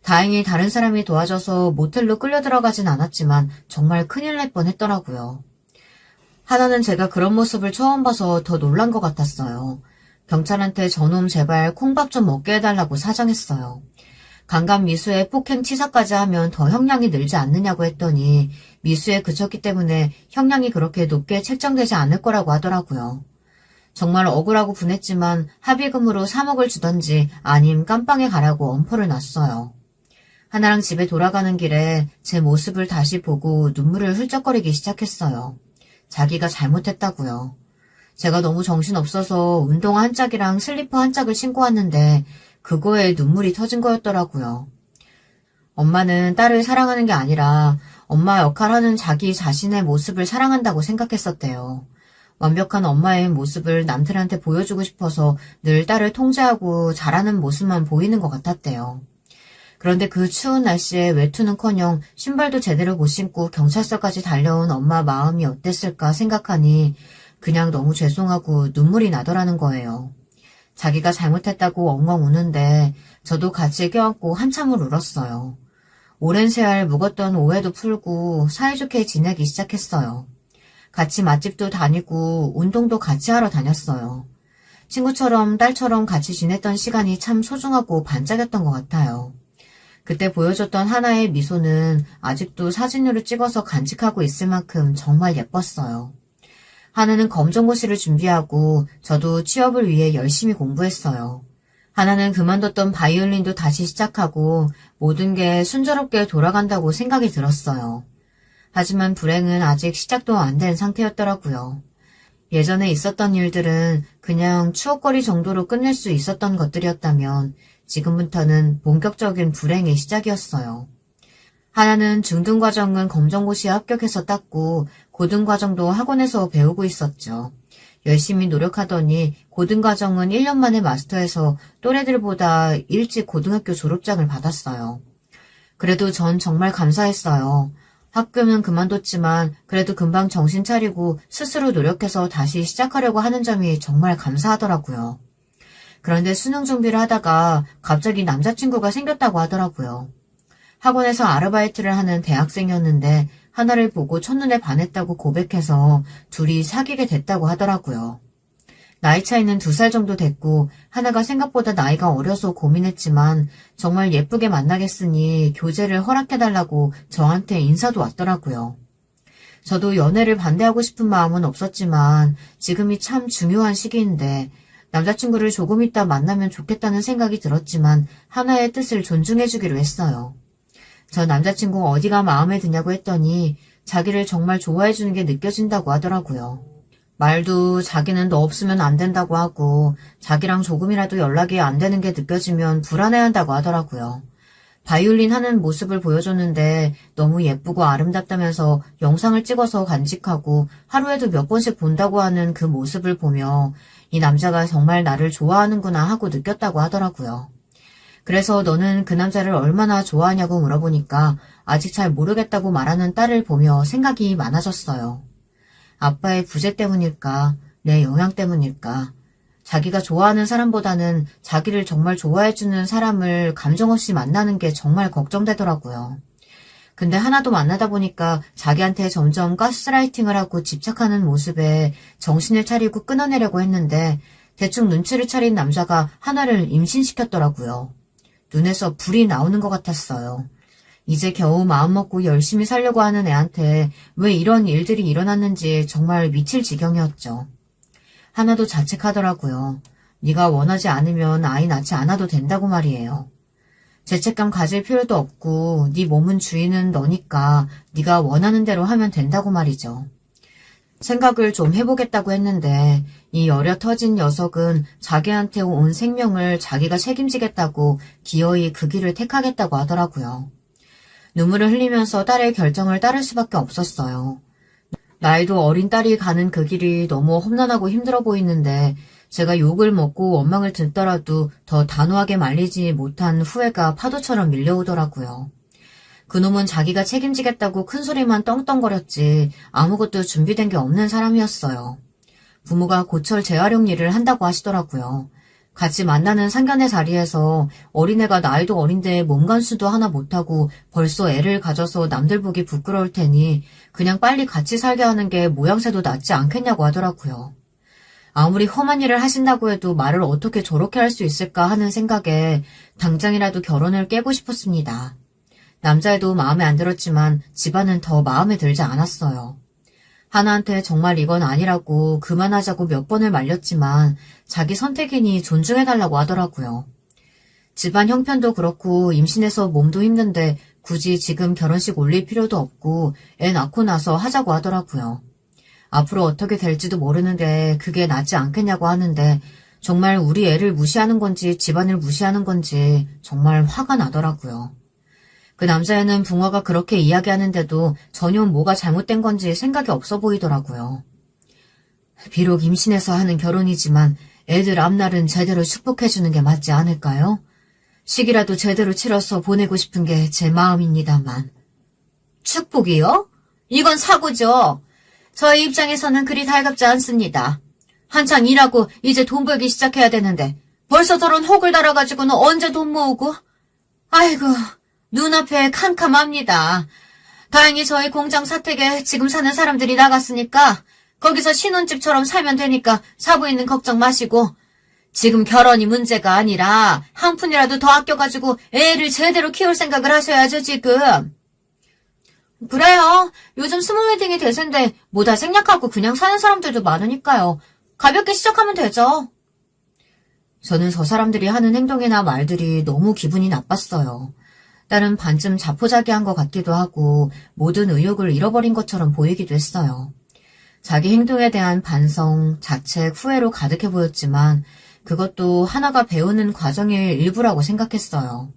다행히 다른 사람이 도와줘서 모텔로 끌려 들어가진 않았지만 정말 큰일 날 뻔했더라고요. 하나는 제가 그런 모습을 처음 봐서 더 놀란 것 같았어요. 경찰한테 저놈 제발 콩밥 좀 먹게 해달라고 사정했어요. 강간 미수에 폭행 치사까지 하면 더 형량이 늘지 않느냐고 했더니 미수에 그쳤기 때문에 형량이 그렇게 높게 책정되지 않을 거라고 하더라고요. 정말 억울하고 분했지만 합의금으로 3억을 주던지 아님 깜빵에 가라고 엄포를 놨어요. 하나랑 집에 돌아가는 길에 제 모습을 다시 보고 눈물을 훌쩍거리기 시작했어요. 자기가 잘못했다고요. 제가 너무 정신없어서 운동화 한 짝이랑 슬리퍼 한 짝을 신고 왔는데 그거에 눈물이 터진 거였더라고요. 엄마는 딸을 사랑하는 게 아니라 엄마 역할하는 자기 자신의 모습을 사랑한다고 생각했었대요. 완벽한 엄마의 모습을 남들한테 보여주고 싶어서 늘 딸을 통제하고 잘하는 모습만 보이는 것 같았대요. 그런데 그 추운 날씨에 외투는커녕 신발도 제대로 못 신고 경찰서까지 달려온 엄마 마음이 어땠을까 생각하니 그냥 너무 죄송하고 눈물이 나더라는 거예요. 자기가 잘못했다고 엉엉 우는데 저도 같이 껴안고 한참을 울었어요. 오랜 세월 묵었던 오해도 풀고 사이좋게 지내기 시작했어요. 같이 맛집도 다니고 운동도 같이 하러 다녔어요. 친구처럼 딸처럼 같이 지냈던 시간이 참 소중하고 반짝였던 것 같아요. 그때 보여줬던 하나의 미소는 아직도 사진으로 찍어서 간직하고 있을 만큼 정말 예뻤어요. 하나는 검정고시를 준비하고 저도 취업을 위해 열심히 공부했어요. 하나는 그만뒀던 바이올린도 다시 시작하고 모든 게 순조롭게 돌아간다고 생각이 들었어요. 하지만 불행은 아직 시작도 안 된 상태였더라고요. 예전에 있었던 일들은 그냥 추억거리 정도로 끝낼 수 있었던 것들이었다면 지금부터는 본격적인 불행의 시작이었어요. 하나는 중등과정은 검정고시에 합격해서 땄고 고등과정도 학원에서 배우고 있었죠. 열심히 노력하더니 고등과정은 1년 만에 마스터해서 또래들보다 일찍 고등학교 졸업장을 받았어요. 그래도 전 정말 감사했어요. 학교는 그만뒀지만 그래도 금방 정신 차리고 스스로 노력해서 다시 시작하려고 하는 점이 정말 감사하더라고요. 그런데 수능 준비를 하다가 갑자기 남자친구가 생겼다고 하더라고요. 학원에서 아르바이트를 하는 대학생이었는데 하나를 보고 첫눈에 반했다고 고백해서 둘이 사귀게 됐다고 하더라고요. 나이 차이는 2살 정도 됐고 하나가 생각보다 나이가 어려서 고민했지만 정말 예쁘게 만나겠으니 교제를 허락해달라고 저한테 인사도 왔더라고요. 저도 연애를 반대하고 싶은 마음은 없었지만 지금이 참 중요한 시기인데 남자친구를 조금 있다 만나면 좋겠다는 생각이 들었지만 하나의 뜻을 존중해주기로 했어요. 저 남자친구 어디가 마음에 드냐고 했더니 자기를 정말 좋아해주는 게 느껴진다고 하더라고요. 말도 자기는 너 없으면 안 된다고 하고 자기랑 조금이라도 연락이 안 되는 게 느껴지면 불안해한다고 하더라고요. 바이올린 하는 모습을 보여줬는데 너무 예쁘고 아름답다면서 영상을 찍어서 간직하고 하루에도 몇 번씩 본다고 하는 그 모습을 보며 이 남자가 정말 나를 좋아하는구나 하고 느꼈다고 하더라고요. 그래서 너는 그 남자를 얼마나 좋아하냐고 물어보니까 아직 잘 모르겠다고 말하는 딸을 보며 생각이 많아졌어요. 아빠의 부재 때문일까, 내 영향 때문일까, 자기가 좋아하는 사람보다는 자기를 정말 좋아해주는 사람을 감정 없이 만나는 게 정말 걱정되더라고요. 근데 하나도 만나다 보니까 자기한테 점점 가스라이팅을 하고 집착하는 모습에 정신을 차리고 끊어내려고 했는데 대충 눈치를 차린 남자가 하나를 임신시켰더라고요. 눈에서 불이 나오는 것 같았어요. 이제 겨우 마음먹고 열심히 살려고 하는 애한테 왜 이런 일들이 일어났는지 정말 미칠 지경이었죠. 하나도 자책하더라고요. 네가 원하지 않으면 아이 낳지 않아도 된다고 말이에요. 죄책감 가질 필요도 없고 네 몸은 주인은 너니까 네가 원하는 대로 하면 된다고 말이죠. 생각을 좀 해보겠다고 했는데 이 여려 터진 녀석은 자기한테 온 생명을 자기가 책임지겠다고 기어이 그 길을 택하겠다고 하더라고요. 눈물을 흘리면서 딸의 결정을 따를 수밖에 없었어요. 나이도 어린 딸이 가는 그 길이 너무 험난하고 힘들어 보이는데 제가 욕을 먹고 원망을 듣더라도 더 단호하게 말리지 못한 후회가 파도처럼 밀려오더라고요. 그놈은 자기가 책임지겠다고 큰소리만 떵떵거렸지 아무것도 준비된 게 없는 사람이었어요. 부모가 고철 재활용 일을 한다고 하시더라고요. 같이 만나는 상견례 자리에서 어린애가 나이도 어린데 몸간수도 하나 못하고 벌써 애를 가져서 남들 보기 부끄러울 테니 그냥 빨리 같이 살게 하는 게 모양새도 낫지 않겠냐고 하더라고요. 아무리 험한 일을 하신다고 해도 말을 어떻게 저렇게 할 수 있을까 하는 생각에 당장이라도 결혼을 깨고 싶었습니다. 남자애도 마음에 안 들었지만 집안은 더 마음에 들지 않았어요. 하나한테 정말 이건 아니라고 그만하자고 몇 번을 말렸지만 자기 선택이니 존중해달라고 하더라고요. 집안 형편도 그렇고 임신해서 몸도 힘든데 굳이 지금 결혼식 올릴 필요도 없고 애 낳고 나서 하자고 하더라고요. 앞으로 어떻게 될지도 모르는데 그게 낫지 않겠냐고 하는데 정말 우리 애를 무시하는 건지 집안을 무시하는 건지 정말 화가 나더라고요. 그 남자애는 붕어가 그렇게 이야기하는데도 전혀 뭐가 잘못된 건지 생각이 없어 보이더라고요. 비록 임신해서 하는 결혼이지만 애들 앞날은 제대로 축복해주는 게 맞지 않을까요? 식이라도 제대로 치러서 보내고 싶은 게 제 마음입니다만. 축복이요? 이건 사고죠. 저희 입장에서는 그리 달갑지 않습니다. 한창 일하고 이제 돈 벌기 시작해야 되는데 벌써 저런 혹을 달아가지고는 언제 돈 모으고? 아이고, 눈앞에 캄캄합니다. 다행히 저희 공장 사택에 지금 사는 사람들이 나갔으니까 거기서 신혼집처럼 살면 되니까 사부인은 걱정 마시고 지금 결혼이 문제가 아니라 한 푼이라도 더 아껴가지고 애를 제대로 키울 생각을 하셔야죠 지금. 그래요. 요즘 스몰 웨딩이 대세인데 뭐다 생략하고 그냥 사는 사람들도 많으니까요. 가볍게 시작하면 되죠. 저는 저 사람들이 하는 행동이나 말들이 너무 기분이 나빴어요. 딸은 반쯤 자포자기한 것 같기도 하고 모든 의욕을 잃어버린 것처럼 보이기도 했어요. 자기 행동에 대한 반성, 자책, 후회로 가득해 보였지만 그것도 하나가 배우는 과정의 일부라고 생각했어요.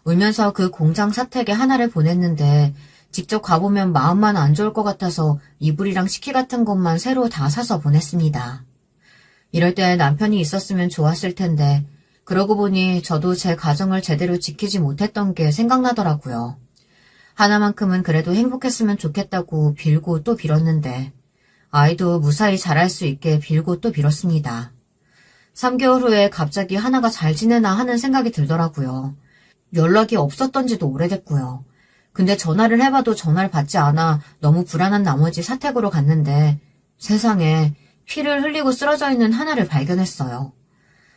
울면서 그 공장 사택에 하나를 보냈는데 직접 가보면 마음만 안 좋을 것 같아서 이불이랑 식기 같은 것만 새로 다 사서 보냈습니다. 이럴 때 남편이 있었으면 좋았을 텐데 그러고 보니 저도 제 가정을 제대로 지키지 못했던 게 생각나더라고요. 하나만큼은 그래도 행복했으면 좋겠다고 빌고 또 빌었는데 아이도 무사히 자랄 수 있게 빌고 또 빌었습니다. 3개월 후에 갑자기 하나가 잘 지내나 하는 생각이 들더라고요. 연락이 없었던 지도 오래됐고요. 근데 전화를 해봐도 전화를 받지 않아 너무 불안한 나머지 사택으로 갔는데 세상에 피를 흘리고 쓰러져 있는 하나를 발견했어요.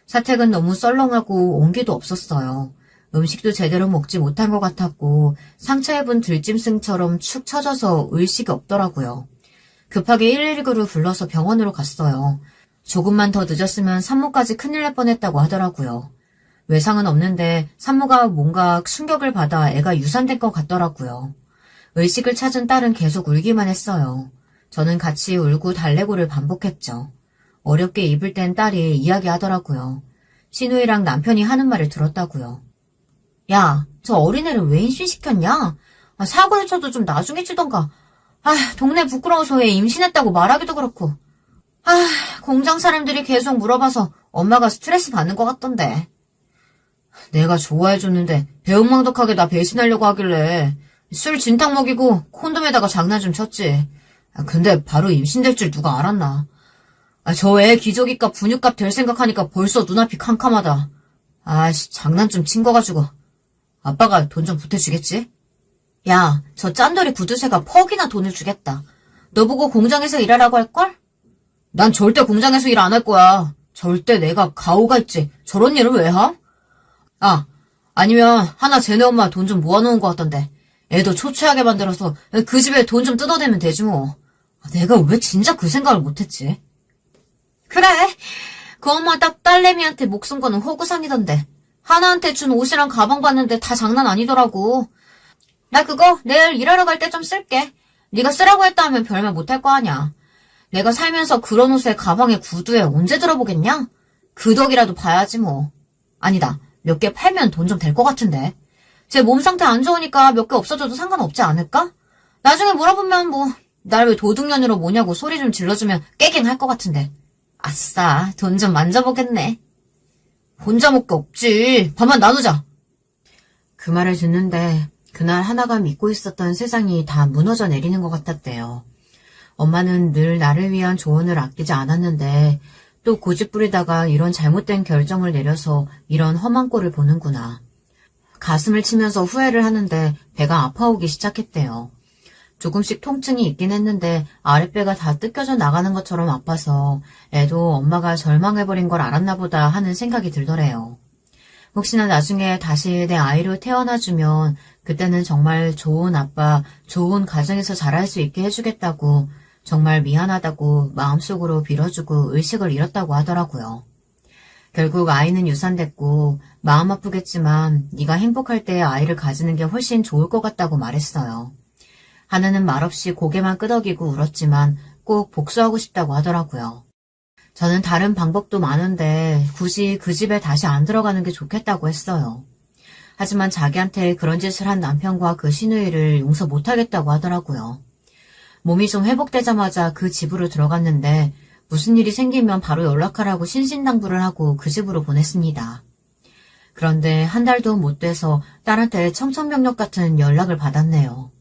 사택은 너무 썰렁하고 온기도 없었어요. 음식도 제대로 먹지 못한 것 같았고 상처 입은 들짐승처럼 축 처져서 의식이 없더라고요. 급하게 119를 불러서 병원으로 갔어요. 조금만 더 늦었으면 산모까지 큰일 날 뻔했다고 하더라고요. 외상은 없는데 산모가 뭔가 충격을 받아 애가 유산된 것 같더라고요. 의식을 찾은 딸은 계속 울기만 했어요. 저는 같이 울고 달래고를 반복했죠. 어렵게 입을 땐 딸이 이야기하더라고요. 신우이랑 남편이 하는 말을 들었다고요. 야, 저 어린애를 왜 임신시켰냐? 사고를 쳐도 좀 나중에 치던가. 동네 부끄러워서 애 임신했다고 말하기도 그렇고. 공장 사람들이 계속 물어봐서 엄마가 스트레스 받는 것 같던데. 내가 좋아해줬는데 배은망덕하게 나 배신하려고 하길래 술 진탕 먹이고 콘돔에다가 장난 좀 쳤지. 근데 바로 임신될 줄 누가 알았나. 저 애 기저귀값 분유값 될 생각하니까 벌써 눈앞이 캄캄하다. 장난 좀 친 거 가지고. 아빠가 돈 좀 보태주겠지? 야, 저 짠돌이 구두쇠가 퍽이나 돈을 주겠다. 너 보고 공장에서 일하라고 할걸? 난 절대 공장에서 일 안 할 거야. 절대 내가 가오가 있지. 저런 일을 왜 함? 아, 아니면 하나 쟤네 엄마 돈 좀 모아놓은 것 같던데. 애도 초췌하게 만들어서 그 집에 돈 좀 뜯어내면 되지 뭐. 내가 왜 진짜 그 생각을 못했지? 그래. 그 엄마 딱 딸내미한테 목숨 거는 호구상이던데. 하나한테 준 옷이랑 가방 봤는데 다 장난 아니더라고. 나 그거 내일 일하러 갈 때 좀 쓸게. 네가 쓰라고 했다 하면 별말 못할 거 아냐. 내가 살면서 그런 옷에 가방에 구두에 언제 들어보겠냐? 그 덕이라도 봐야지 뭐. 아니다. 몇 개 팔면 돈 좀 될 것 같은데. 제 몸 상태 안 좋으니까 몇 개 없어져도 상관없지 않을까? 나중에 물어보면 뭐 날 왜 도둑년으로 뭐냐고 소리 좀 질러주면 깨갱할 것 같은데. 아싸, 돈 좀 만져보겠네. 혼자 먹기 없지. 밥만 나누자. 그 말을 듣는데 그날 하나가 믿고 있었던 세상이 다 무너져 내리는 것 같았대요. 엄마는 늘 나를 위한 조언을 아끼지 않았는데 또 고집부리다가 이런 잘못된 결정을 내려서 이런 험한 꼴을 보는구나. 가슴을 치면서 후회를 하는데 배가 아파오기 시작했대요. 조금씩 통증이 있긴 했는데 아랫배가 다 뜯겨져 나가는 것처럼 아파서 애도 엄마가 절망해버린 걸 알았나 보다 하는 생각이 들더래요. 혹시나 나중에 다시 내 아이로 태어나주면 그때는 정말 좋은 아빠, 좋은 가정에서 자랄 수 있게 해주겠다고 정말 미안하다고 마음속으로 빌어주고 의식을 잃었다고 하더라고요. 결국 아이는 유산됐고 마음 아프겠지만 네가 행복할 때 아이를 가지는 게 훨씬 좋을 것 같다고 말했어요. 하나는 말없이 고개만 끄덕이고 울었지만 꼭 복수하고 싶다고 하더라고요. 저는 다른 방법도 많은데 굳이 그 집에 다시 안 들어가는 게 좋겠다고 했어요. 하지만 자기한테 그런 짓을 한 남편과 그 시누이를 용서 못하겠다고 하더라고요. 몸이 좀 회복되자마자 그 집으로 들어갔는데 무슨 일이 생기면 바로 연락하라고 신신당부를 하고 그 집으로 보냈습니다. 그런데 한 달도 못 돼서 딸한테 청천벽력 같은 연락을 받았네요.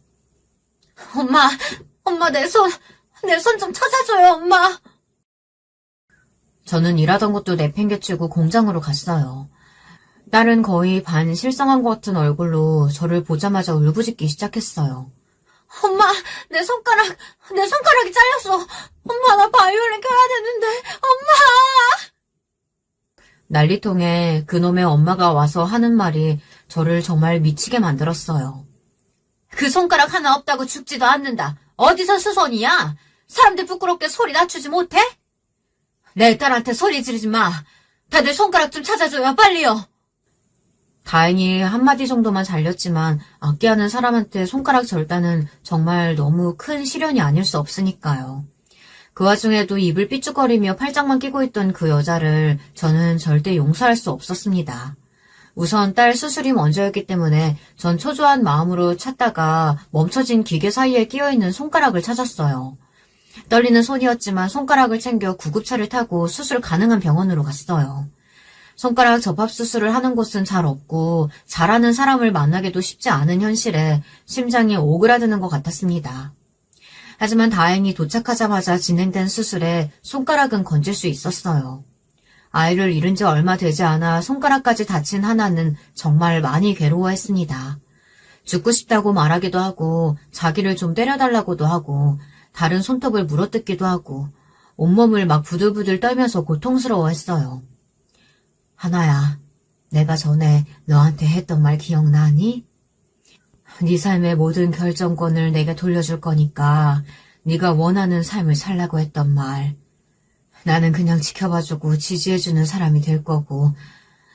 엄마 내 손 좀 찾아줘요, 엄마. 저는 일하던 것도 내팽개치고 공장으로 갔어요. 딸은 거의 반실성한 것 같은 얼굴로 저를 보자마자 울부짖기 시작했어요. 엄마, 내 손가락이 잘렸어. 엄마, 나 바이올린 켜야 되는데, 엄마! 난리통에 그놈의 엄마가 와서 하는 말이 저를 정말 미치게 만들었어요. 그 손가락 하나 없다고 죽지도 않는다. 어디서 수선이야? 사람들 부끄럽게 소리 낮추지 못해? 내 딸한테 소리 지르지 마. 다들 손가락 좀 찾아줘요, 빨리요. 다행히 한마디 정도만 잘렸지만 악기하는 사람한테 손가락 절단은 정말 너무 큰 시련이 아닐 수 없으니까요. 그 와중에도 입을 삐죽거리며 팔짱만 끼고 있던 그 여자를 저는 절대 용서할 수 없었습니다. 우선 딸 수술이 먼저였기 때문에 전 초조한 마음으로 찾다가 멈춰진 기계 사이에 끼어있는 손가락을 찾았어요. 떨리는 손이었지만 손가락을 챙겨 구급차를 타고 수술 가능한 병원으로 갔어요. 손가락 접합 수술을 하는 곳은 잘 없고 잘하는 사람을 만나기도 쉽지 않은 현실에 심장이 오그라드는 것 같았습니다. 하지만 다행히 도착하자마자 진행된 수술에 손가락은 건질 수 있었어요. 아이를 잃은 지 얼마 되지 않아 손가락까지 다친 하나는 정말 많이 괴로워했습니다. 죽고 싶다고 말하기도 하고 자기를 좀 때려달라고도 하고 다른 손톱을 물어뜯기도 하고 온몸을 막 부들부들 떨면서 고통스러워했어요. 하나야, 내가 전에 너한테 했던 말 기억나니? 네 삶의 모든 결정권을 내게 돌려줄 거니까 네가 원하는 삶을 살라고 했던 말. 나는 그냥 지켜봐주고 지지해주는 사람이 될 거고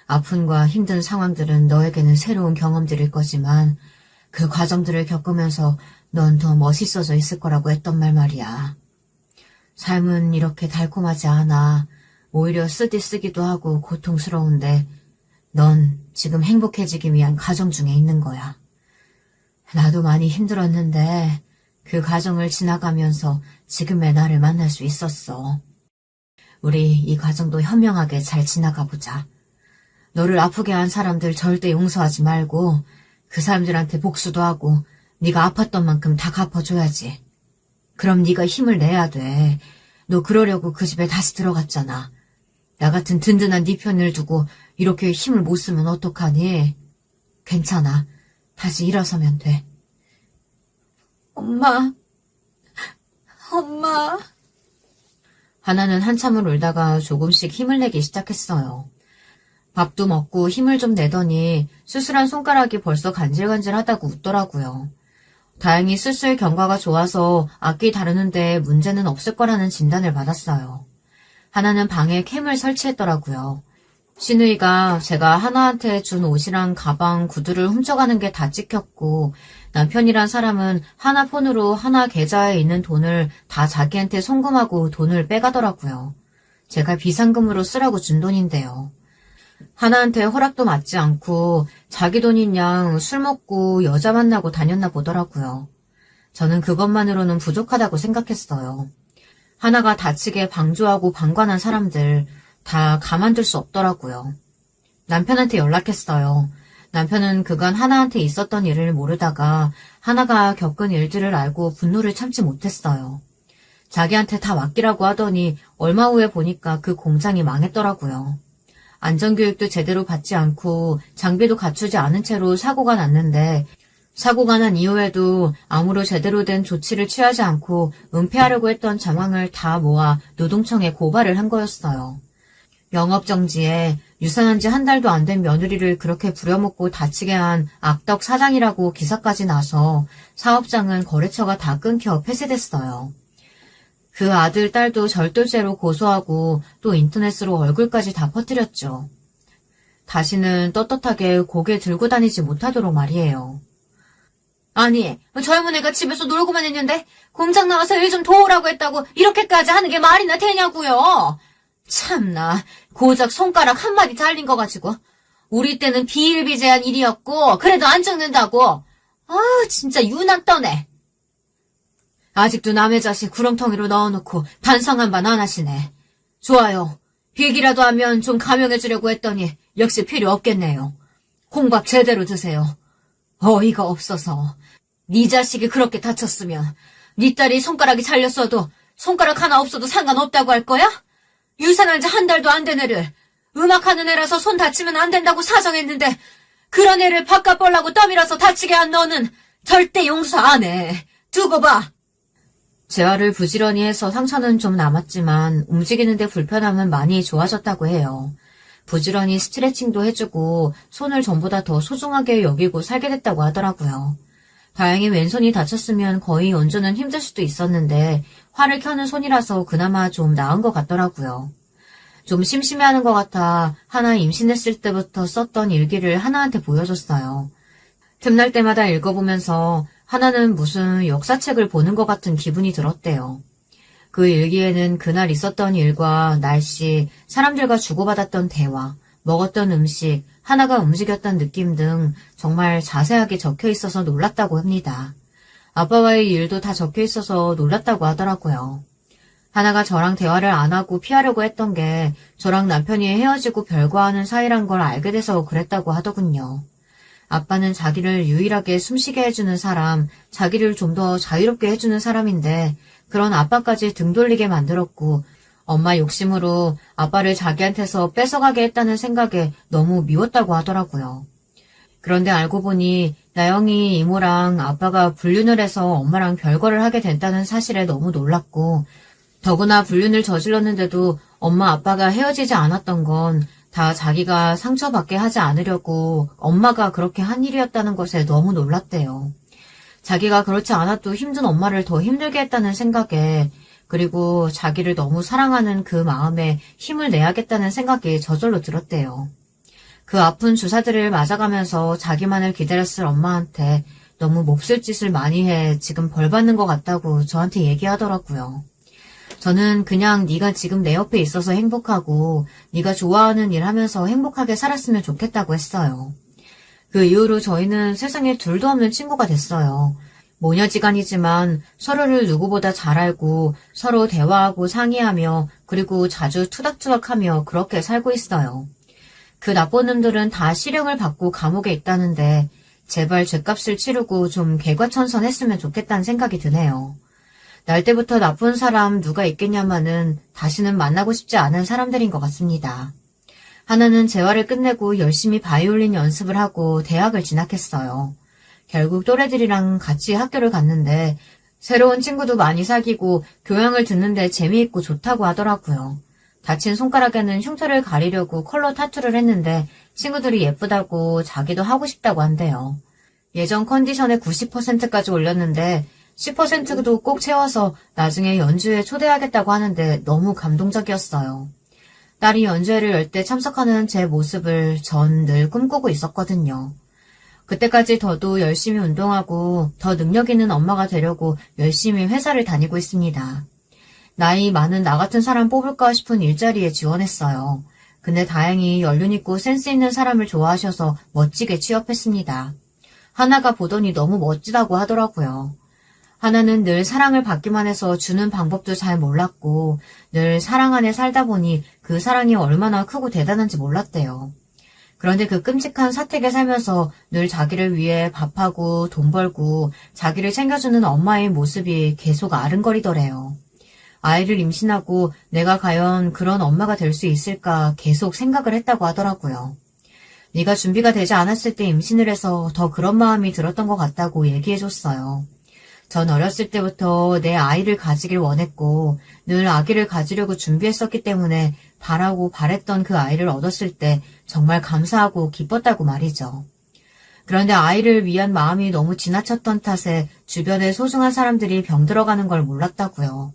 아픔과 힘든 상황들은 너에게는 새로운 경험들일 거지만 그 과정들을 겪으면서 넌 더 멋있어져 있을 거라고 했던 말 말이야. 삶은 이렇게 달콤하지 않아. 오히려 쓰기도 하고 고통스러운데 넌 지금 행복해지기 위한 과정 중에 있는 거야. 나도 많이 힘들었는데 그 과정을 지나가면서 지금의 나를 만날 수 있었어. 우리 이 과정도 현명하게 잘 지나가 보자. 너를 아프게 한 사람들 절대 용서하지 말고 그 사람들한테 복수도 하고 네가 아팠던 만큼 다 갚아줘야지. 그럼 네가 힘을 내야 돼. 너 그러려고 그 집에 다시 들어갔잖아. 나 같은 든든한 네 편을 두고 이렇게 힘을 못 쓰면 어떡하니? 괜찮아. 다시 일어서면 돼. 엄마. 하나는 한참을 울다가 조금씩 힘을 내기 시작했어요. 밥도 먹고 힘을 좀 내더니 수술한 손가락이 벌써 간질간질하다고 웃더라고요. 다행히 수술 경과가 좋아서 악기 다루는데 문제는 없을 거라는 진단을 받았어요. 하나는 방에 캠을 설치했더라고요. 시누이가 제가 하나한테 준 옷이랑 가방, 구두를 훔쳐가는 게 다 찍혔고 남편이란 사람은 하나 폰으로 하나 계좌에 있는 돈을 다 자기한테 송금하고 돈을 빼가더라고요. 제가 비상금으로 쓰라고 준 돈인데요. 하나한테 허락도 받지 않고 자기 돈인 양 술 먹고 여자 만나고 다녔나 보더라고요. 저는 그것만으로는 부족하다고 생각했어요. 하나가 다치게 방조하고 방관한 사람들 다 가만둘 수 없더라고요. 남편한테 연락했어요. 남편은 그간 하나한테 있었던 일을 모르다가 하나가 겪은 일들을 알고 분노를 참지 못했어요. 자기한테 다 맡기라고 하더니 얼마 후에 보니까 그 공장이 망했더라고요. 안전교육도 제대로 받지 않고 장비도 갖추지 않은 채로 사고가 났는데 사고가 난 이후에도 아무로 제대로 된 조치를 취하지 않고 은폐하려고 했던 정황을 다 모아 노동청에 고발을 한 거였어요. 영업정지에 유산한 지 한 달도 안 된 며느리를 그렇게 부려먹고 다치게 한 악덕 사장이라고 기사까지 나서 사업장은 거래처가 다 끊겨 폐쇄됐어요. 그 아들, 딸도 절도죄로 고소하고 또 인터넷으로 얼굴까지 다 퍼뜨렸죠. 다시는 떳떳하게 고개 들고 다니지 못하도록 말이에요. 아니, 젊은 애가 집에서 놀고만 했는데 공장 나와서 일 좀 도우라고 했다고 이렇게까지 하는 게 말이나 되냐고요. 참나, 고작 손가락 한 마디 잘린 거 가지고. 우리 때는 비일비재한 일이었고 그래도 안 죽는다고. 아, 진짜 유난 떠네. 아직도 남의 자식 구렁텅이로 넣어놓고 반성한 반 안 하시네. 좋아요. 비기라도 하면 좀 감형해주려고 했더니 역시 필요 없겠네요. 콩밥 제대로 드세요. 어이가 없어서. 네 자식이 그렇게 다쳤으면 네 딸이 손가락이 잘렸어도 손가락 하나 없어도 상관없다고 할 거야? 유산한 지 한 달도 안 된 애를 음악하는 애라서 손 다치면 안 된다고 사정했는데 그런 애를 바깥 벌라고 떠밀어서 다치게 한 너는 절대 용서 안 해. 두고 봐. 재활을 부지런히 해서 상처는 좀 남았지만 움직이는데 불편함은 많이 좋아졌다고 해요. 부지런히 스트레칭도 해주고 손을 전보다 더 소중하게 여기고 살게 됐다고 하더라고요. 다행히 왼손이 다쳤으면 거의 연주는 힘들 수도 있었는데 활을 켜는 손이라서 그나마 좀 나은 것 같더라고요. 좀 심심해하는 것 같아 하나 임신했을 때부터 썼던 일기를 하나한테 보여줬어요. 틈날 때마다 읽어보면서 하나는 무슨 역사책을 보는 것 같은 기분이 들었대요. 그 일기에는 그날 있었던 일과 날씨, 사람들과 주고받았던 대화, 먹었던 음식, 하나가 움직였던 느낌 등 정말 자세하게 적혀 있어서 놀랐다고 합니다. 아빠와의 일도 다 적혀 있어서 놀랐다고 하더라고요. 하나가 저랑 대화를 안 하고 피하려고 했던 게 저랑 남편이 헤어지고 별거하는 사이란 걸 알게 돼서 그랬다고 하더군요. 아빠는 자기를 유일하게 숨쉬게 해주는 사람, 자기를 좀 더 자유롭게 해주는 사람인데 그런 아빠까지 등 돌리게 만들었고 엄마 욕심으로 아빠를 자기한테서 뺏어가게 했다는 생각에 너무 미웠다고 하더라고요. 그런데 알고 보니 나영이 이모랑 아빠가 불륜을 해서 엄마랑 별거를 하게 됐다는 사실에 너무 놀랐고 더구나 불륜을 저질렀는데도 엄마 아빠가 헤어지지 않았던 건 다 자기가 상처받게 하지 않으려고 엄마가 그렇게 한 일이었다는 것에 너무 놀랐대요. 자기가 그렇지 않아도 힘든 엄마를 더 힘들게 했다는 생각에 그리고 자기를 너무 사랑하는 그 마음에 힘을 내야겠다는 생각이 저절로 들었대요. 그 아픈 주사들을 맞아가면서 자기만을 기다렸을 엄마한테 너무 몹쓸 짓을 많이 해 지금 벌 받는 것 같다고 저한테 얘기하더라고요. 저는 그냥 네가 지금 내 옆에 있어서 행복하고 네가 좋아하는 일 하면서 행복하게 살았으면 좋겠다고 했어요. 그 이후로 저희는 세상에 둘도 없는 친구가 됐어요. 모녀지간이지만 서로를 누구보다 잘 알고 서로 대화하고 상의하며 그리고 자주 투닥투닥하며 그렇게 살고 있어요. 그 나쁜 놈들은 다 실형을 받고 감옥에 있다는데 제발 죗값을 치르고 좀 개과천선했으면 좋겠다는 생각이 드네요. 날 때부터 나쁜 사람 누가 있겠냐마는 다시는 만나고 싶지 않은 사람들인 것 같습니다. 하나는 재활을 끝내고 열심히 바이올린 연습을 하고 대학을 진학했어요. 결국 또래들이랑 같이 학교를 갔는데 새로운 친구도 많이 사귀고 교양을 듣는데 재미있고 좋다고 하더라고요. 다친 손가락에는 흉터를 가리려고 컬러 타투를 했는데 친구들이 예쁘다고 자기도 하고 싶다고 한대요. 예전 컨디션의 90%까지 올렸는데 10%도 꼭 채워서 나중에 연주회 초대하겠다고 하는데 너무 감동적이었어요. 딸이 연주회를 열 때 참석하는 제 모습을 전 늘 꿈꾸고 있었거든요. 그때까지 저도 열심히 운동하고 더 능력 있는 엄마가 되려고 열심히 회사를 다니고 있습니다. 나이 많은 나 같은 사람 뽑을까 싶은 일자리에 지원했어요. 근데 다행히 연륜 있고 센스 있는 사람을 좋아하셔서 멋지게 취업했습니다. 하나가 보더니 너무 멋지다고 하더라고요. 하나는 늘 사랑을 받기만 해서 주는 방법도 잘 몰랐고 늘 사랑 안에 살다 보니 그 사랑이 얼마나 크고 대단한지 몰랐대요. 그런데 그 끔찍한 사택에 살면서 늘 자기를 위해 밥하고 돈 벌고 자기를 챙겨주는 엄마의 모습이 계속 아른거리더래요. 아이를 임신하고 내가 과연 그런 엄마가 될 수 있을까 계속 생각을 했다고 하더라고요. 네가 준비가 되지 않았을 때 임신을 해서 더 그런 마음이 들었던 것 같다고 얘기해줬어요. 전 어렸을 때부터 내 아이를 가지길 원했고 늘 아기를 가지려고 준비했었기 때문에 바라고 바랬던 그 아이를 얻었을 때 정말 감사하고 기뻤다고 말이죠. 그런데 아이를 위한 마음이 너무 지나쳤던 탓에 주변에 소중한 사람들이 병들어가는 걸 몰랐다고요.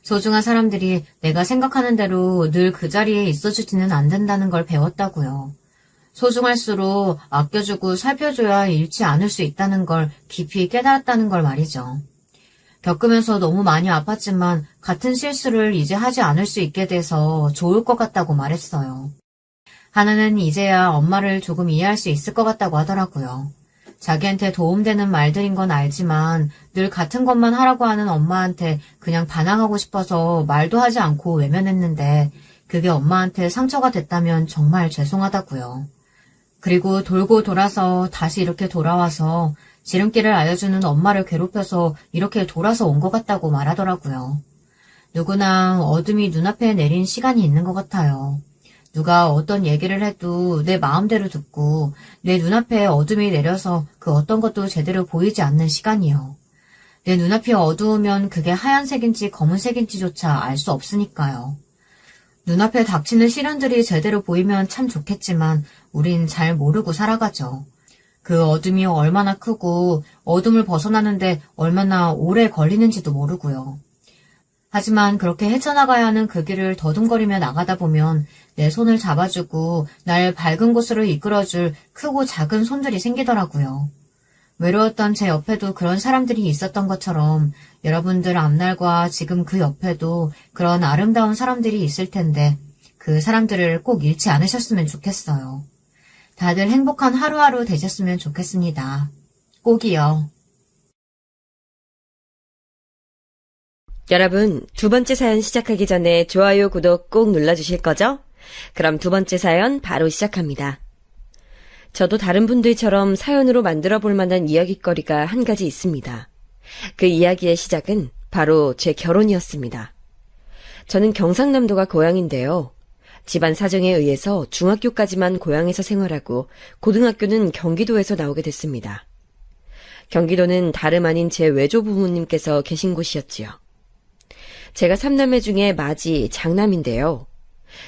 소중한 사람들이 내가 생각하는 대로 늘 그 자리에 있어주지는 않는다는 걸 배웠다고요. 소중할수록 아껴주고 살펴줘야 잃지 않을 수 있다는 걸 깊이 깨달았다는 걸 말이죠. 겪으면서 너무 많이 아팠지만 같은 실수를 이제 하지 않을 수 있게 돼서 좋을 것 같다고 말했어요. 하나는 이제야 엄마를 조금 이해할 수 있을 것 같다고 하더라고요. 자기한테 도움되는 말들인 건 알지만 늘 같은 것만 하라고 하는 엄마한테 그냥 반항하고 싶어서 말도 하지 않고 외면했는데 그게 엄마한테 상처가 됐다면 정말 죄송하다고요. 그리고 돌고 돌아서 다시 이렇게 돌아와서 지름길을 알려주는 엄마를 괴롭혀서 이렇게 돌아서 온 것 같다고 말하더라고요. 누구나 어둠이 눈앞에 내린 시간이 있는 것 같아요. 누가 어떤 얘기를 해도 내 마음대로 듣고 내 눈앞에 어둠이 내려서 그 어떤 것도 제대로 보이지 않는 시간이요. 내 눈앞이 어두우면 그게 하얀색인지 검은색인지조차 알 수 없으니까요. 눈앞에 닥치는 시련들이 제대로 보이면 참 좋겠지만 우린 잘 모르고 살아가죠. 그 어둠이 얼마나 크고 어둠을 벗어나는데 얼마나 오래 걸리는지도 모르고요. 하지만 그렇게 헤쳐나가야 하는 그 길을 더듬거리며 나가다 보면 내 손을 잡아주고 날 밝은 곳으로 이끌어줄 크고 작은 손들이 생기더라고요. 외로웠던 제 옆에도 그런 사람들이 있었던 것처럼 여러분들 앞날과 지금 그 옆에도 그런 아름다운 사람들이 있을 텐데 그 사람들을 꼭 잃지 않으셨으면 좋겠어요. 다들 행복한 하루하루 되셨으면 좋겠습니다. 꼭이요. 여러분, 두 번째 사연 시작하기 전에 좋아요, 구독 꼭 눌러주실 거죠? 그럼 두 번째 사연 바로 시작합니다. 저도 다른 분들처럼 사연으로 만들어 볼 만한 이야깃거리가 한 가지 있습니다. 그 이야기의 시작은 바로 제 결혼이었습니다. 저는 경상남도가 고향인데요. 집안 사정에 의해서 중학교까지만 고향에서 생활하고 고등학교는 경기도에서 나오게 됐습니다. 경기도는 다름 아닌 제 외조 부모님께서 계신 곳이었지요. 제가 3남매 중에 맏이 장남인데요.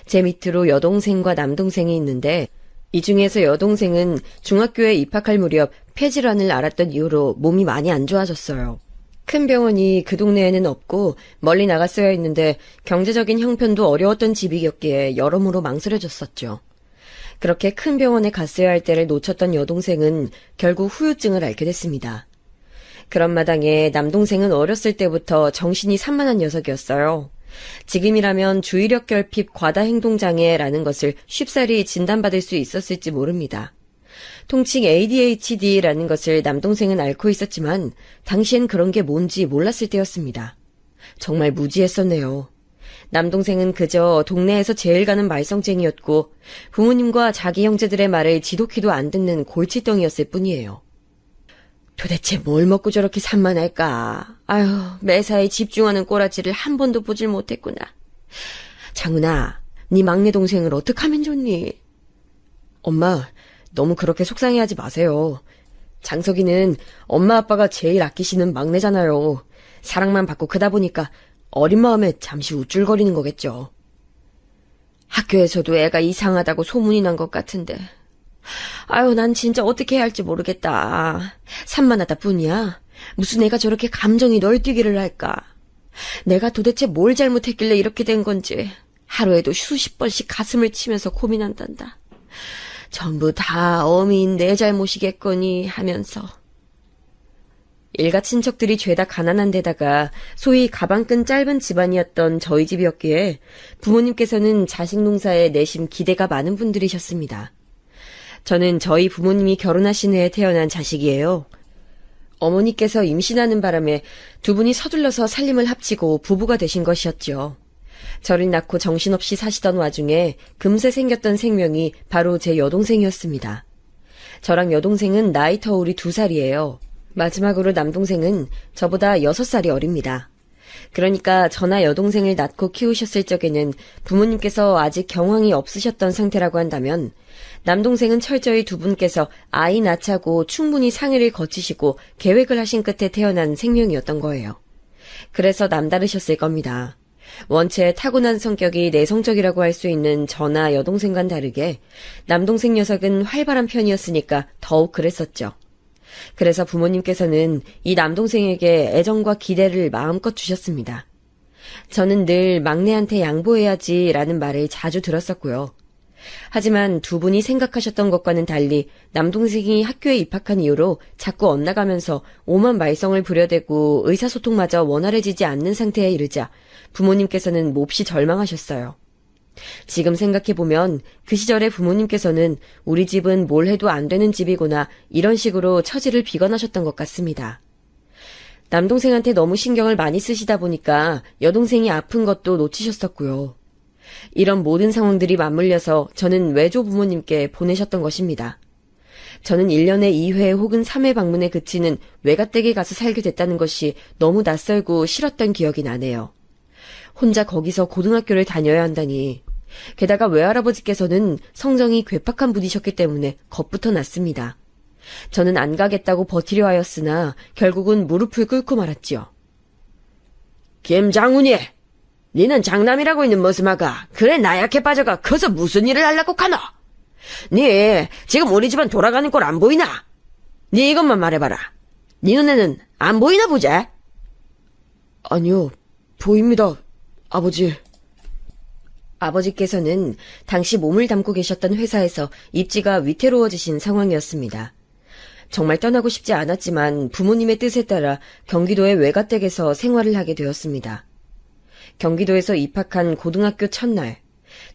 제 밑으로 여동생과 남동생이 있는데 이 중에서 여동생은 중학교에 입학할 무렵 폐질환을 앓았던 이유로 몸이 많이 안 좋아졌어요. 큰 병원이 그 동네에는 없고 멀리 나갔어야 했는데 경제적인 형편도 어려웠던 집이었기에 여러모로 망설여졌었죠. 그렇게 큰 병원에 갔어야 할 때를 놓쳤던 여동생은 결국 후유증을 앓게 됐습니다. 그런 마당에 남동생은 어렸을 때부터 정신이 산만한 녀석이었어요. 지금이라면 주의력 결핍 과다행동장애라는 것을 쉽사리 진단받을 수 있었을지 모릅니다. 통칭 ADHD라는 것을 남동생은 앓고 있었지만 당시엔 그런 게 뭔지 몰랐을 때였습니다. 정말 무지했었네요. 남동생은 그저 동네에서 제일 가는 말썽쟁이였고 부모님과 자기 형제들의 말을 지독히도 안 듣는 골칫덩이였을 뿐이에요. 도대체 뭘 먹고 저렇게 산만할까? 아유, 매사에 집중하는 꼬라지를 한 번도 보질 못했구나. 장은아, 네 막내 동생을 어떡하면 좋니? 엄마, 너무 그렇게 속상해하지 마세요. 장석이는 엄마 아빠가 제일 아끼시는 막내잖아요. 사랑만 받고 크다 보니까 어린 마음에 잠시 우쭐거리는 거겠죠. 학교에서도 애가 이상하다고 소문이 난 것 같은데. 아유, 난 진짜 어떻게 해야 할지 모르겠다. 산만하다 뿐이야. 무슨 애가 저렇게 감정이 널뛰기를 할까. 내가 도대체 뭘 잘못했길래 이렇게 된 건지 하루에도 수십 번씩 가슴을 치면서 고민한단다. 전부 다 어미인 내 잘못이겠거니 하면서. 일가 친척들이 죄다 가난한 데다가 소위 가방끈 짧은 집안이었던 저희 집이었기에 부모님께서는 자식 농사에 내심 기대가 많은 분들이셨습니다. 저는 저희 부모님이 결혼하신 해에 태어난 자식이에요. 어머니께서 임신하는 바람에 두 분이 서둘러서 살림을 합치고 부부가 되신 것이었죠. 저를 낳고 정신없이 사시던 와중에 금세 생겼던 생명이 바로 제 여동생이었습니다. 저랑 여동생은 나이 터울이 2살이에요. 마지막으로 남동생은 저보다 6살이 어립니다. 그러니까 저나 여동생을 낳고 키우셨을 적에는 부모님께서 아직 경황이 없으셨던 상태라고 한다면 남동생은 철저히 두 분께서 아이 낳자고 충분히 상의를 거치시고 계획을 하신 끝에 태어난 생명이었던 거예요. 그래서 남다르셨을 겁니다. 원체 타고난 성격이 내성적이라고 할 수 있는 저나 여동생과는 다르게 남동생 녀석은 활발한 편이었으니까 더욱 그랬었죠. 그래서 부모님께서는 이 남동생에게 애정과 기대를 마음껏 주셨습니다. 저는 늘 막내한테 양보해야지라는 말을 자주 들었었고요. 하지만 두 분이 생각하셨던 것과는 달리 남동생이 학교에 입학한 이후로 자꾸 엇나가면서 오만 말썽을 부려대고 의사소통마저 원활해지지 않는 상태에 이르자 부모님께서는 몹시 절망하셨어요. 지금 생각해보면 그 시절에 부모님께서는 우리 집은 뭘 해도 안 되는 집이구나 이런 식으로 처지를 비관하셨던 것 같습니다. 남동생한테 너무 신경을 많이 쓰시다 보니까 여동생이 아픈 것도 놓치셨었고요. 이런 모든 상황들이 맞물려서 저는 외조 부모님께 보내셨던 것입니다. 저는 1년에 2회 혹은 3회 방문에 그치는 외가댁에 가서 살게 됐다는 것이 너무 낯설고 싫었던 기억이 나네요. 혼자 거기서 고등학교를 다녀야 한다니. 게다가 외할아버지께서는 성정이 괴팍한 분이셨기 때문에 겁부터 났습니다. 저는 안 가겠다고 버티려 하였으나 결국은 무릎을 꿇고 말았지요. 김장훈이! 니는 장남이라고 있는 머스마가 그래 나약해 빠져가 커서 무슨 일을 하려고 카노? 니 지금 우리 집안 돌아가는 꼴 안 보이나? 니 이것만 말해봐라. 니 눈에는 안 보이나 보제? 아니요, 보입니다, 아버지. 아버지께서는 당시 몸을 담고 계셨던 회사에서 입지가 위태로워지신 상황이었습니다. 정말 떠나고 싶지 않았지만 부모님의 뜻에 따라 경기도의 외가댁에서 생활을 하게 되었습니다. 경기도에서 입학한 고등학교 첫날,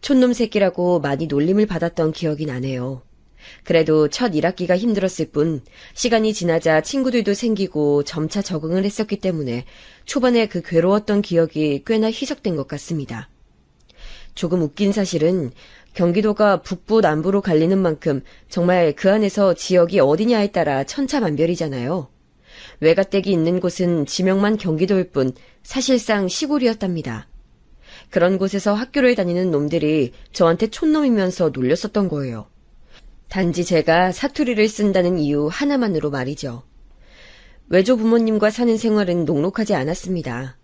촌놈 새끼라고 많이 놀림을 받았던 기억이 나네요. 그래도 첫 1학기가 힘들었을 뿐 시간이 지나자 친구들도 생기고 점차 적응을 했었기 때문에 초반에 그 괴로웠던 기억이 꽤나 희석된 것 같습니다. 조금 웃긴 사실은 경기도가 북부 남부로 갈리는 만큼 정말 그 안에서 지역이 어디냐에 따라 천차만별이잖아요. 외가댁이 있는 곳은 지명만 경기도일 뿐 사실상 시골이었답니다. 그런 곳에서 학교를 다니는 놈들이 저한테 촌놈이면서 놀렸었던 거예요. 단지 제가 사투리를 쓴다는 이유 하나만으로 말이죠. 외조 부모님과 사는 생활은 녹록하지 않았습니다.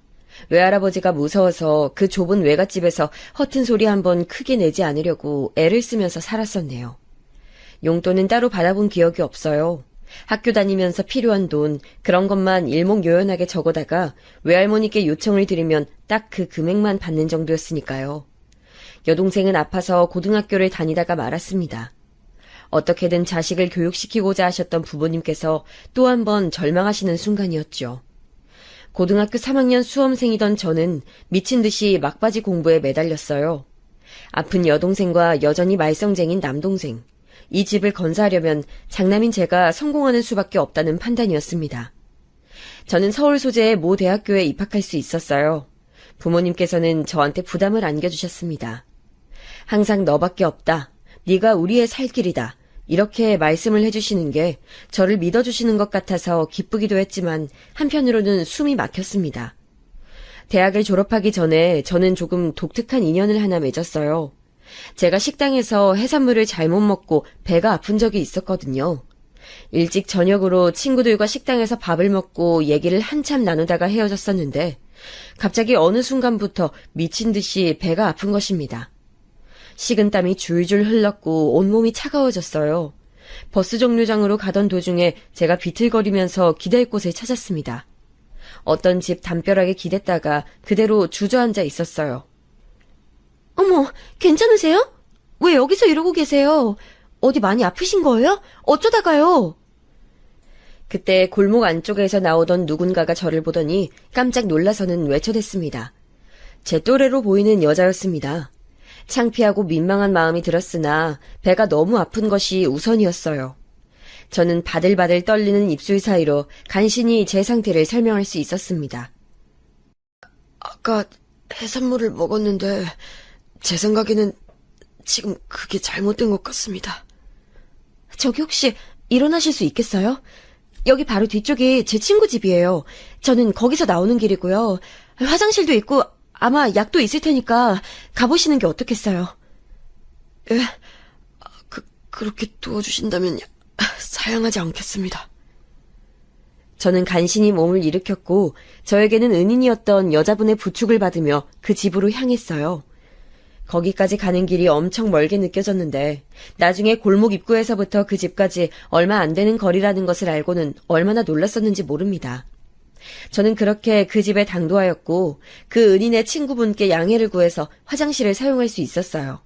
외할아버지가 무서워서 그 좁은 외갓집에서 허튼 소리 한번 크게 내지 않으려고 애를 쓰면서 살았었네요. 용돈은 따로 받아본 기억이 없어요. 학교 다니면서 필요한 돈, 그런 것만 일목요연하게 적어다가 외할머니께 요청을 드리면 딱 그 금액만 받는 정도였으니까요. 여동생은 아파서 고등학교를 다니다가 말았습니다. 어떻게든 자식을 교육시키고자 하셨던 부모님께서 또 한 번 절망하시는 순간이었죠. 고등학교 3학년 수험생이던 저는 미친 듯이 막바지 공부에 매달렸어요. 아픈 여동생과 여전히 말썽쟁인 남동생. 이 집을 건사하려면 장남인 제가 성공하는 수밖에 없다는 판단이었습니다. 저는 서울 소재의 모 대학교에 입학할 수 있었어요. 부모님께서는 저한테 부담을 안겨주셨습니다. 항상 너밖에 없다. 네가 우리의 살 길이다. 이렇게 말씀을 해주시는 게 저를 믿어주시는 것 같아서 기쁘기도 했지만 한편으로는 숨이 막혔습니다. 대학을 졸업하기 전에 저는 조금 독특한 인연을 하나 맺었어요. 제가 식당에서 해산물을 잘못 먹고 배가 아픈 적이 있었거든요. 일찍 저녁으로 친구들과 식당에서 밥을 먹고 얘기를 한참 나누다가 헤어졌었는데 갑자기 어느 순간부터 미친 듯이 배가 아픈 것입니다. 식은땀이 줄줄 흘렀고 온몸이 차가워졌어요. 버스 정류장으로 가던 도중에 제가 비틀거리면서 기댈 곳을 찾았습니다. 어떤 집 담벼락에 기댔다가 그대로 주저앉아 있었어요. 어머, 괜찮으세요? 왜 여기서 이러고 계세요? 어디 많이 아프신 거예요? 어쩌다가요? 그때 골목 안쪽에서 나오던 누군가가 저를 보더니 깜짝 놀라서는 외쳐댔습니다. 제 또래로 보이는 여자였습니다. 창피하고 민망한 마음이 들었으나 배가 너무 아픈 것이 우선이었어요. 저는 바들바들 떨리는 입술 사이로 간신히 제 상태를 설명할 수 있었습니다. 아까 해산물을 먹었는데 제 생각에는 지금 그게 잘못된 것 같습니다. 저기 혹시 일어나실 수 있겠어요? 여기 바로 뒤쪽이 제 친구 집이에요. 저는 거기서 나오는 길이고요. 화장실도 있고 아마 약도 있을 테니까 가보시는 게 어떻겠어요? 예, 그렇게 도와주신다면 사양하지 않겠습니다. 저는 간신히 몸을 일으켰고 저에게는 은인이었던 여자분의 부축을 받으며 그 집으로 향했어요. 거기까지 가는 길이 엄청 멀게 느껴졌는데 나중에 골목 입구에서부터 그 집까지 얼마 안 되는 거리라는 것을 알고는 얼마나 놀랐었는지 모릅니다. 저는 그렇게 그 집에 당도하였고 그 은인의 친구분께 양해를 구해서 화장실을 사용할 수 있었어요.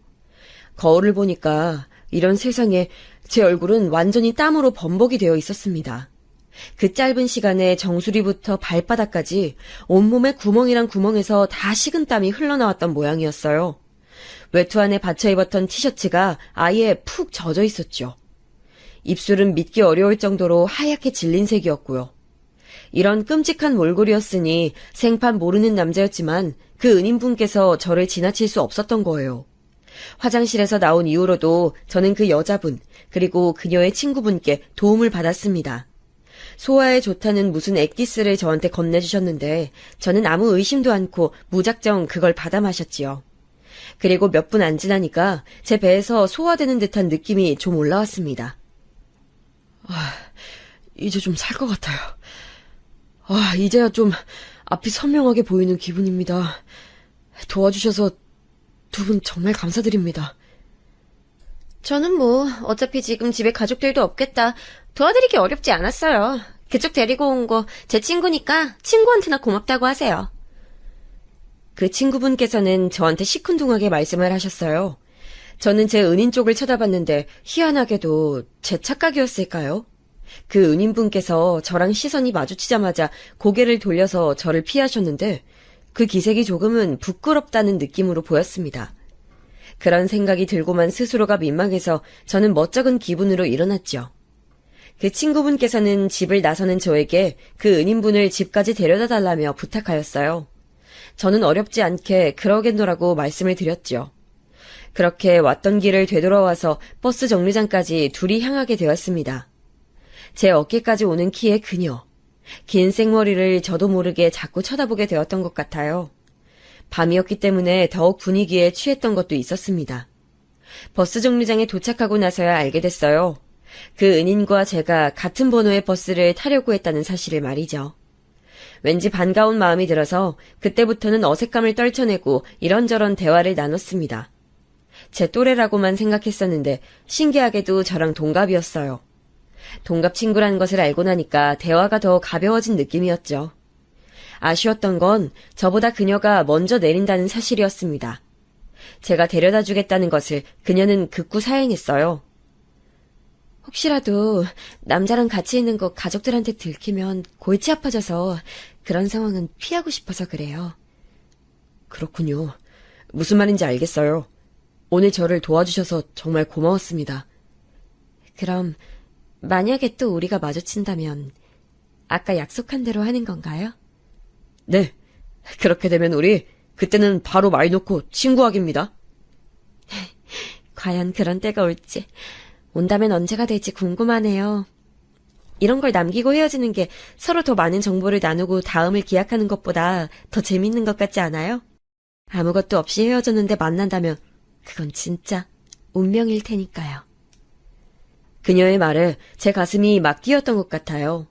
거울을 보니까 이런 세상에 제 얼굴은 완전히 땀으로 범벅이 되어 있었습니다. 그 짧은 시간에 정수리부터 발바닥까지 온몸에 구멍이란 구멍에서 다 식은땀이 흘러나왔던 모양이었어요. 외투 안에 받쳐 입었던 티셔츠가 아예 푹 젖어 있었죠. 입술은 믿기 어려울 정도로 하얗게 질린 색이었고요. 이런 끔찍한 몰골이었으니 생판 모르는 남자였지만 그 은인분께서 저를 지나칠 수 없었던 거예요. 화장실에서 나온 이후로도 저는 그 여자분 그리고 그녀의 친구분께 도움을 받았습니다. 소화에 좋다는 무슨 액기스를 저한테 건네주셨는데 저는 아무 의심도 않고 무작정 그걸 받아 마셨지요. 그리고 몇 분 안 지나니까 제 배에서 소화되는 듯한 느낌이 좀 올라왔습니다. 이제 좀 살 것 같아요. 이제야 좀 앞이 선명하게 보이는 기분입니다. 도와주셔서 두 분 정말 감사드립니다. 저는 어차피 지금 집에 가족들도 없겠다. 도와드리기 어렵지 않았어요. 그쪽 데리고 온 거 제 친구니까 친구한테나 고맙다고 하세요. 그 친구분께서는 저한테 시큰둥하게 말씀을 하셨어요. 저는 제 은인 쪽을 쳐다봤는데 희한하게도 제 착각이었을까요? 그 은인분께서 저랑 시선이 마주치자마자 고개를 돌려서 저를 피하셨는데 그 기색이 조금은 부끄럽다는 느낌으로 보였습니다. 그런 생각이 들고만 스스로가 민망해서 저는 멋쩍은 기분으로 일어났죠. 그 친구분께서는 집을 나서는 저에게 그 은인분을 집까지 데려다 달라며 부탁하였어요. 저는 어렵지 않게 그러겠노라고 말씀을 드렸죠. 그렇게 왔던 길을 되돌아와서 버스 정류장까지 둘이 향하게 되었습니다. 제 어깨까지 오는 키의 그녀. 긴 생머리를 저도 모르게 자꾸 쳐다보게 되었던 것 같아요. 밤이었기 때문에 더욱 분위기에 취했던 것도 있었습니다. 버스 정류장에 도착하고 나서야 알게 됐어요. 그 은인과 제가 같은 번호의 버스를 타려고 했다는 사실을 말이죠. 왠지 반가운 마음이 들어서 그때부터는 어색감을 떨쳐내고 이런저런 대화를 나눴습니다. 제 또래라고만 생각했었는데 신기하게도 저랑 동갑이었어요. 동갑 친구라는 것을 알고 나니까 대화가 더 가벼워진 느낌이었죠. 아쉬웠던 건 저보다 그녀가 먼저 내린다는 사실이었습니다. 제가 데려다 주겠다는 것을 그녀는 극구 사양했어요. 혹시라도 남자랑 같이 있는 거 가족들한테 들키면 골치 아파져서 그런 상황은 피하고 싶어서 그래요. 그렇군요. 무슨 말인지 알겠어요. 오늘 저를 도와주셔서 정말 고마웠습니다. 그럼 만약에 또 우리가 마주친다면 아까 약속한 대로 하는 건가요? 네. 그렇게 되면 우리 그때는 바로 말 놓고 친구하기입니다. 과연 그런 때가 올지 온다면 언제가 될지 궁금하네요. 이런 걸 남기고 헤어지는 게 서로 더 많은 정보를 나누고 다음을 기약하는 것보다 더 재밌는 것 같지 않아요? 아무것도 없이 헤어졌는데 만난다면 그건 진짜 운명일 테니까요. 그녀의 말에 제 가슴이 막 뛰었던 것 같아요.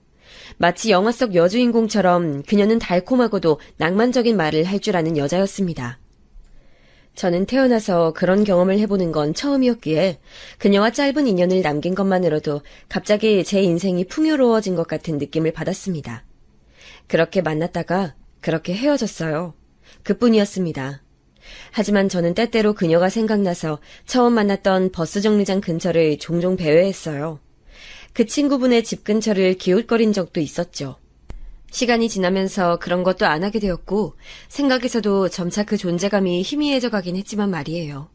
마치 영화 속 여주인공처럼 그녀는 달콤하고도 낭만적인 말을 할 줄 아는 여자였습니다. 저는 태어나서 그런 경험을 해보는 건 처음이었기에 그녀와 짧은 인연을 남긴 것만으로도 갑자기 제 인생이 풍요로워진 것 같은 느낌을 받았습니다. 그렇게 만났다가 그렇게 헤어졌어요. 그뿐이었습니다. 하지만 저는 때때로 그녀가 생각나서 처음 만났던 버스 정류장 근처를 종종 배회했어요. 그 친구분의 집 근처를 기웃거린 적도 있었죠. 시간이 지나면서 그런 것도 안 하게 되었고 생각에서도 점차 그 존재감이 희미해져 가긴 했지만 말이에요.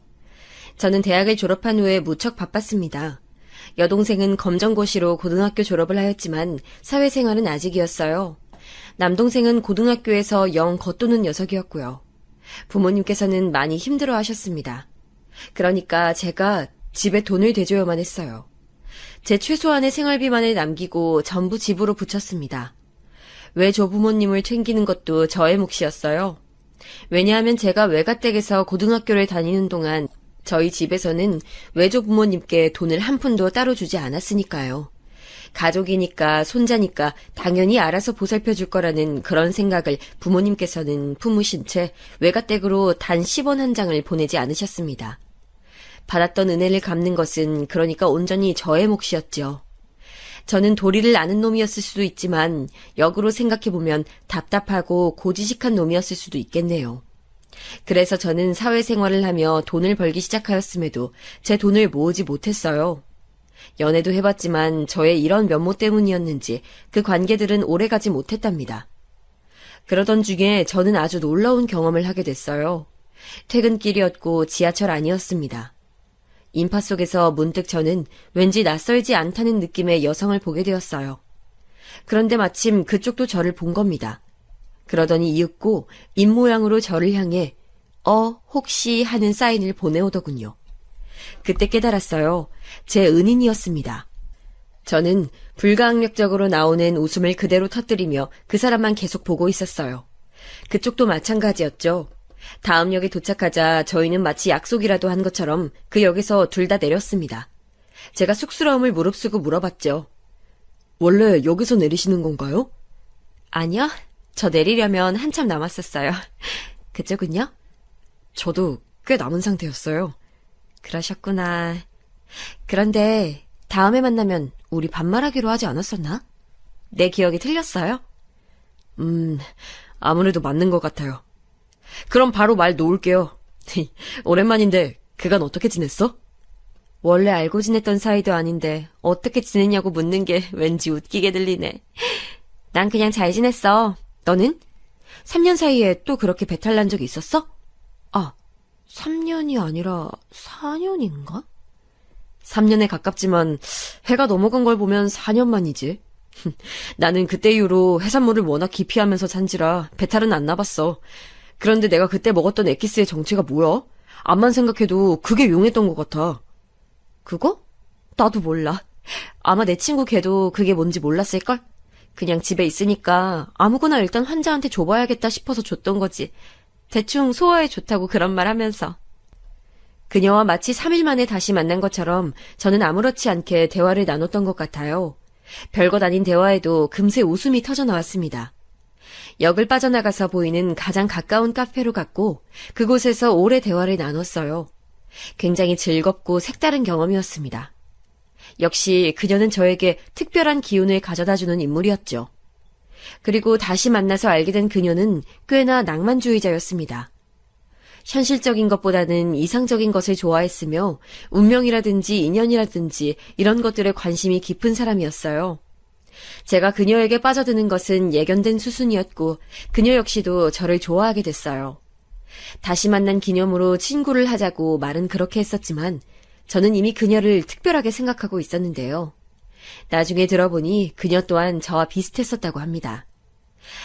저는 대학을 졸업한 후에 무척 바빴습니다. 여동생은 검정고시로 고등학교 졸업을 하였지만 사회생활은 아직이었어요. 남동생은 고등학교에서 영 겉도는 녀석이었고요. 부모님께서는 많이 힘들어 하셨습니다. 그러니까 제가 집에 돈을 대줘야만 했어요. 제 최소한의 생활비만을 남기고 전부 집으로 붙였습니다. 외조부모님을 챙기는 것도 저의 몫이었어요. 왜냐하면 제가 외가댁에서 고등학교를 다니는 동안 저희 집에서는 외조부모님께 돈을 한 푼도 따로 주지 않았으니까요. 가족이니까 손자니까 당연히 알아서 보살펴 줄 거라는 그런 생각을 부모님께서는 품으신 채 외가댁으로 단 10원 한 장을 보내지 않으셨습니다. 받았던 은혜를 갚는 것은 그러니까 온전히 저의 몫이었죠. 저는 도리를 아는 놈이었을 수도 있지만 역으로 생각해보면 답답하고 고지식한 놈이었을 수도 있겠네요. 그래서 저는 사회생활을 하며 돈을 벌기 시작하였음에도 제 돈을 모으지 못했어요. 연애도 해봤지만 저의 이런 면모 때문이었는지 그 관계들은 오래가지 못했답니다. 그러던 중에 저는 아주 놀라운 경험을 하게 됐어요. 퇴근길이었고 지하철 안이었습니다. 인파 속에서 문득 저는 왠지 낯설지 않다는 느낌의 여성을 보게 되었어요. 그런데 마침 그쪽도 저를 본 겁니다. 그러더니 이윽고 입모양으로 저를 향해 혹시 하는 사인을 보내오더군요. 그때 깨달았어요. 제 은인이었습니다. 저는 불가항력적으로 나오는 웃음을 그대로 터뜨리며 그 사람만 계속 보고 있었어요. 그쪽도 마찬가지였죠. 다음 역에 도착하자 저희는 마치 약속이라도 한 것처럼 그 역에서 둘 다 내렸습니다. 제가 쑥스러움을 무릅쓰고 물어봤죠. 원래 여기서 내리시는 건가요? 아니요. 저 내리려면 한참 남았었어요. 그쪽은요? 저도 꽤 남은 상태였어요. 그러셨구나. 그런데 다음에 만나면 우리 반말하기로 하지 않았었나? 내 기억이 틀렸어요? 아무래도 맞는 것 같아요. 그럼 바로 말 놓을게요. 오랜만인데 그간 어떻게 지냈어? 원래 알고 지냈던 사이도 아닌데 어떻게 지냈냐고 묻는 게 왠지 웃기게 들리네. 난 그냥 잘 지냈어. 너는? 3년 사이에 또 그렇게 배탈 난 적이 있었어? 3년이 아니라 4년인가? 3년에 가깝지만 해가 넘어간 걸 보면 4년 만이지. 나는 그때 이후로 해산물을 워낙 기피하면서 산지라 배탈은 안 나봤어. 그런데 내가 그때 먹었던 엑기스의 정체가 뭐야? 암만 생각해도 그게 용했던 것 같아. 그거? 나도 몰라. 아마 내 친구 걔도 그게 뭔지 몰랐을걸? 그냥 집에 있으니까 아무거나 일단 환자한테 줘봐야겠다 싶어서 줬던 거지. 대충 소화에 좋다고 그런 말 하면서. 그녀와 마치 3일 만에 다시 만난 것처럼 저는 아무렇지 않게 대화를 나눴던 것 같아요. 별것 아닌 대화에도 금세 웃음이 터져 나왔습니다. 역을 빠져나가서 보이는 가장 가까운 카페로 갔고 그곳에서 오래 대화를 나눴어요. 굉장히 즐겁고 색다른 경험이었습니다. 역시 그녀는 저에게 특별한 기운을 가져다주는 인물이었죠. 그리고 다시 만나서 알게 된 그녀는 꽤나 낭만주의자였습니다. 현실적인 것보다는 이상적인 것을 좋아했으며 운명이라든지 인연이라든지 이런 것들에 관심이 깊은 사람이었어요. 제가 그녀에게 빠져드는 것은 예견된 수순이었고 그녀 역시도 저를 좋아하게 됐어요. 다시 만난 기념으로 친구를 하자고 말은 그렇게 했었지만 저는 이미 그녀를 특별하게 생각하고 있었는데요. 나중에 들어보니 그녀 또한 저와 비슷했었다고 합니다.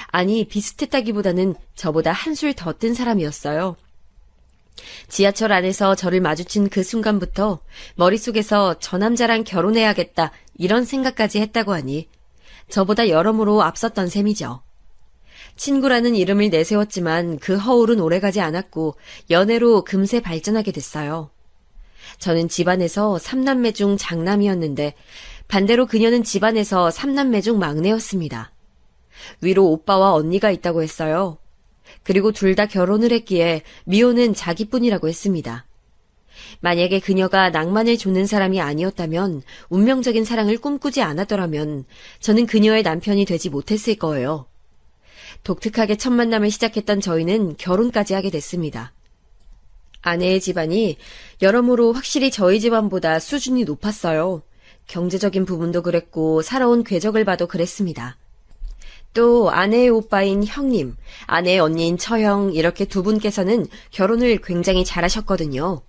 아니, 비슷했다기보다는 저보다 한술 더 뜬 사람이었어요. 지하철 안에서 저를 마주친 그 순간부터 머릿속에서 저 남자랑 결혼해야겠다 이런 생각까지 했다고 하니 저보다 여러모로 앞섰던 셈이죠. 친구라는 이름을 내세웠지만 그 허울은 오래가지 않았고 연애로 금세 발전하게 됐어요. 저는 집안에서 3남매 중 장남이었는데 반대로 그녀는 집안에서 3남매 중 막내였습니다. 위로 오빠와 언니가 있다고 했어요. 그리고 둘 다 결혼을 했기에 미호는 자기뿐이라고 했습니다. 만약에 그녀가 낭만을 좇는 사람이 아니었다면, 운명적인 사랑을 꿈꾸지 않았더라면 저는 그녀의 남편이 되지 못했을 거예요. 독특하게 첫 만남을 시작했던 저희는 결혼까지 하게 됐습니다. 아내의 집안이 여러모로 확실히 저희 집안보다 수준이 높았어요. 경제적인 부분도 그랬고 살아온 궤적을 봐도 그랬습니다. 또 아내의 오빠인 형님, 아내의 언니인 처형 이렇게 두 분께서는 결혼을 굉장히 잘하셨거든요.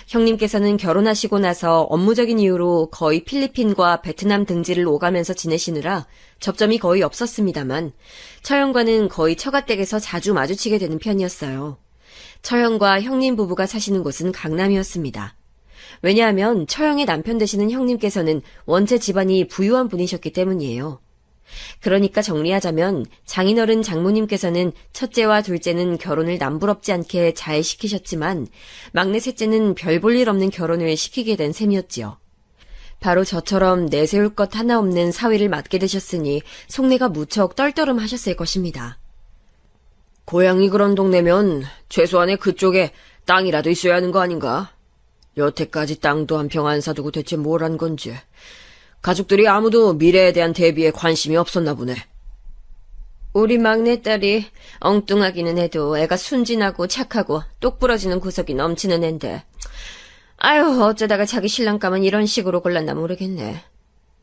형님께서는 결혼하시고 나서 업무적인 이유로 거의 필리핀과 베트남 등지를 오가면서 지내시느라 접점이 거의 없었습니다만 처형과는 거의 처가댁에서 자주 마주치게 되는 편이었어요. 처형과 형님 부부가 사시는 곳은 강남이었습니다. 왜냐하면 처형의 남편 되시는 형님께서는 원체 집안이 부유한 분이셨기 때문이에요. 그러니까 정리하자면 장인어른 장모님께서는 첫째와 둘째는 결혼을 남부럽지 않게 잘 시키셨지만 막내 셋째는 별 볼 일 없는 결혼을 시키게 된 셈이었지요. 바로 저처럼 내세울 것 하나 없는 사위를 맡게 되셨으니 속내가 무척 떨떠름하셨을 것입니다. 고향이 그런 동네면 최소한의 그쪽에 땅이라도 있어야 하는 거 아닌가? 여태까지 땅도 한 평 안 사두고 대체 뭘 한 건지. 가족들이 아무도 미래에 대한 대비에 관심이 없었나 보네. 우리 막내딸이 엉뚱하기는 해도 애가 순진하고 착하고 똑부러지는 구석이 넘치는 앤데 아유 어쩌다가 자기 신랑감은 이런 식으로 골랐나 모르겠네.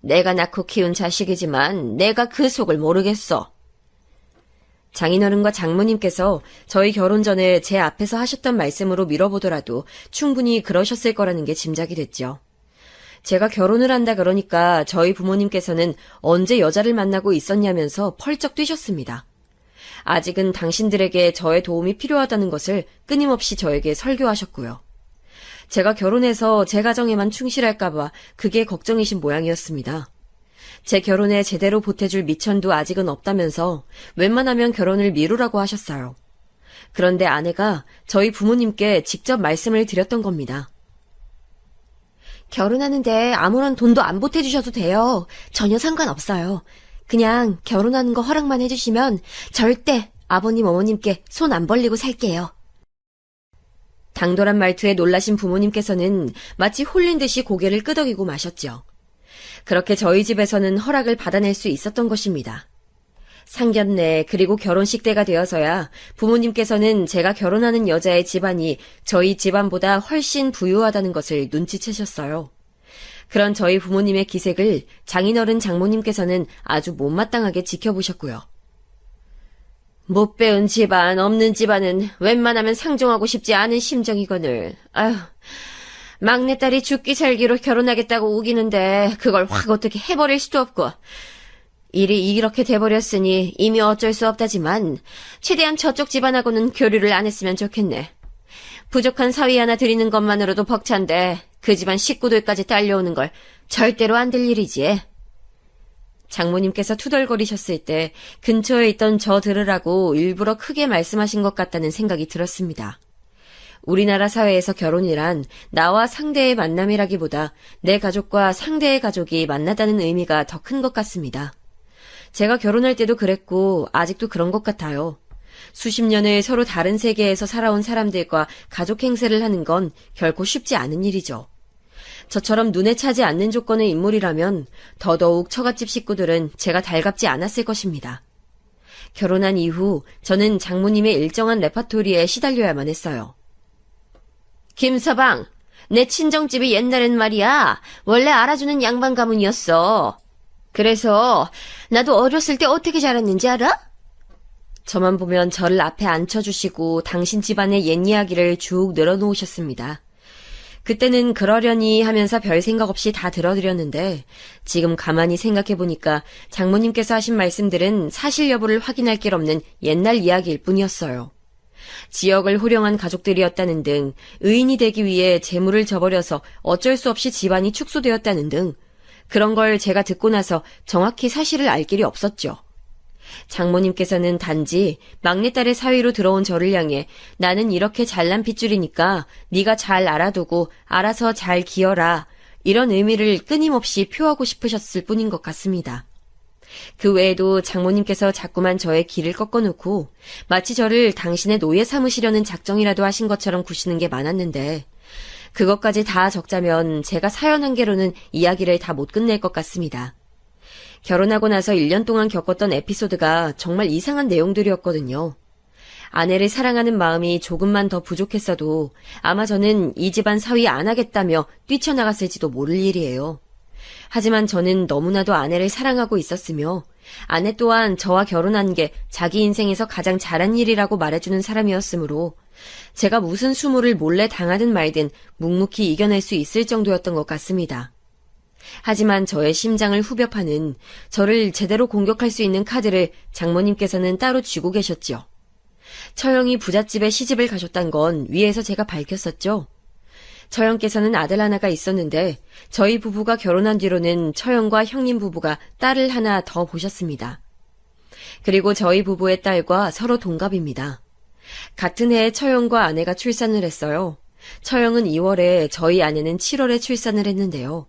내가 낳고 키운 자식이지만 내가 그 속을 모르겠어. 장인어른과 장모님께서 저희 결혼 전에 제 앞에서 하셨던 말씀으로 미뤄보더라도 충분히 그러셨을 거라는 게 짐작이 됐죠. 제가 결혼을 한다 그러니까 저희 부모님께서는 언제 여자를 만나고 있었냐면서 펄쩍 뛰셨습니다. 아직은 당신들에게 저의 도움이 필요하다는 것을 끊임없이 저에게 설교하셨고요. 제가 결혼해서 제 가정에만 충실할까봐 그게 걱정이신 모양이었습니다. 제 결혼에 제대로 보태줄 미천도 아직은 없다면서 웬만하면 결혼을 미루라고 하셨어요. 그런데 아내가 저희 부모님께 직접 말씀을 드렸던 겁니다. 결혼하는데 아무런 돈도 안 보태주셔도 돼요. 전혀 상관없어요. 그냥 결혼하는 거 허락만 해주시면 절대 아버님 어머님께 손 안 벌리고 살게요. 당돌한 말투에 놀라신 부모님께서는 마치 홀린 듯이 고개를 끄덕이고 마셨죠. 그렇게 저희 집에서는 허락을 받아낼 수 있었던 것입니다. 상견례 그리고 결혼식 때가 되어서야 부모님께서는 제가 결혼하는 여자의 집안이 저희 집안보다 훨씬 부유하다는 것을 눈치채셨어요. 그런 저희 부모님의 기색을 장인어른 장모님께서는 아주 못마땅하게 지켜보셨고요. 못 배운 집안, 없는 집안은 웬만하면 상종하고 싶지 않은 심정이거늘. 아휴, 막내딸이 죽기 살기로 결혼하겠다고 우기는데 그걸 확 어떻게 해버릴 수도 없고 일이 이렇게 돼버렸으니 이미 어쩔 수 없다지만 최대한 저쪽 집안하고는 교류를 안 했으면 좋겠네. 부족한 사위 하나 드리는 것만으로도 벅찬데 그 집안 식구들까지 딸려오는 걸 절대로 안 될 일이지. 장모님께서 투덜거리셨을 때 근처에 있던 저 들으라고 일부러 크게 말씀하신 것 같다는 생각이 들었습니다. 우리나라 사회에서 결혼이란 나와 상대의 만남이라기보다 내 가족과 상대의 가족이 만나다는 의미가 더 큰 것 같습니다. 제가 결혼할 때도 그랬고 아직도 그런 것 같아요. 수십 년을 서로 다른 세계에서 살아온 사람들과 가족 행세를 하는 건 결코 쉽지 않은 일이죠. 저처럼 눈에 차지 않는 조건의 인물이라면 더더욱 처갓집 식구들은 제가 달갑지 않았을 것입니다. 결혼한 이후 저는 장모님의 일정한 레파토리에 시달려야만 했어요. 김서방, 내 친정집이 옛날엔 말이야 원래 알아주는 양반 가문이었어. 그래서 나도 어렸을 때 어떻게 자랐는지 알아? 저만 보면 저를 앞에 앉혀주시고 당신 집안의 옛 이야기를 쭉 늘어놓으셨습니다. 그때는 그러려니 하면서 별 생각 없이 다 들어드렸는데 지금 가만히 생각해보니까 장모님께서 하신 말씀들은 사실 여부를 확인할 길 없는 옛날 이야기일 뿐이었어요. 지역을 호령한 가족들이었다는 등 의인이 되기 위해 재물을 저버려서 어쩔 수 없이 집안이 축소되었다는 등 그런 걸 제가 듣고 나서 정확히 사실을 알 길이 없었죠. 장모님께서는 단지 막내딸의 사위로 들어온 저를 향해 나는 이렇게 잘난 핏줄이니까 네가 잘 알아두고 알아서 잘 기어라 이런 의미를 끊임없이 표하고 싶으셨을 뿐인 것 같습니다. 그 외에도 장모님께서 자꾸만 저의 길을 꺾어놓고 마치 저를 당신의 노예 삼으시려는 작정이라도 하신 것처럼 구시는 게 많았는데 그것까지 다 적자면 제가 사연 한 개로는 이야기를 다 못 끝낼 것 같습니다. 결혼하고 나서 1년 동안 겪었던 에피소드가 정말 이상한 내용들이었거든요. 아내를 사랑하는 마음이 조금만 더 부족했어도 아마 저는 이 집안 사위 안 하겠다며 뛰쳐나갔을지도 모를 일이에요. 하지만 저는 너무나도 아내를 사랑하고 있었으며 아내 또한 저와 결혼한 게 자기 인생에서 가장 잘한 일이라고 말해주는 사람이었으므로 제가 무슨 수모를 몰래 당하든 말든 묵묵히 이겨낼 수 있을 정도였던 것 같습니다. 하지만 저의 심장을 후벼 파는 저를 제대로 공격할 수 있는 카드를 장모님께서는 따로 쥐고 계셨죠. 처형이 부잣집에 시집을 가셨단 건 위에서 제가 밝혔었죠. 처형께서는 아들 하나가 있었는데 저희 부부가 결혼한 뒤로는 처형과 형님 부부가 딸을 하나 더 보셨습니다. 그리고 저희 부부의 딸과 서로 동갑입니다. 같은 해에 처형과 아내가 출산을 했어요. 처형은 2월에 저희 아내는 7월에 출산을 했는데요.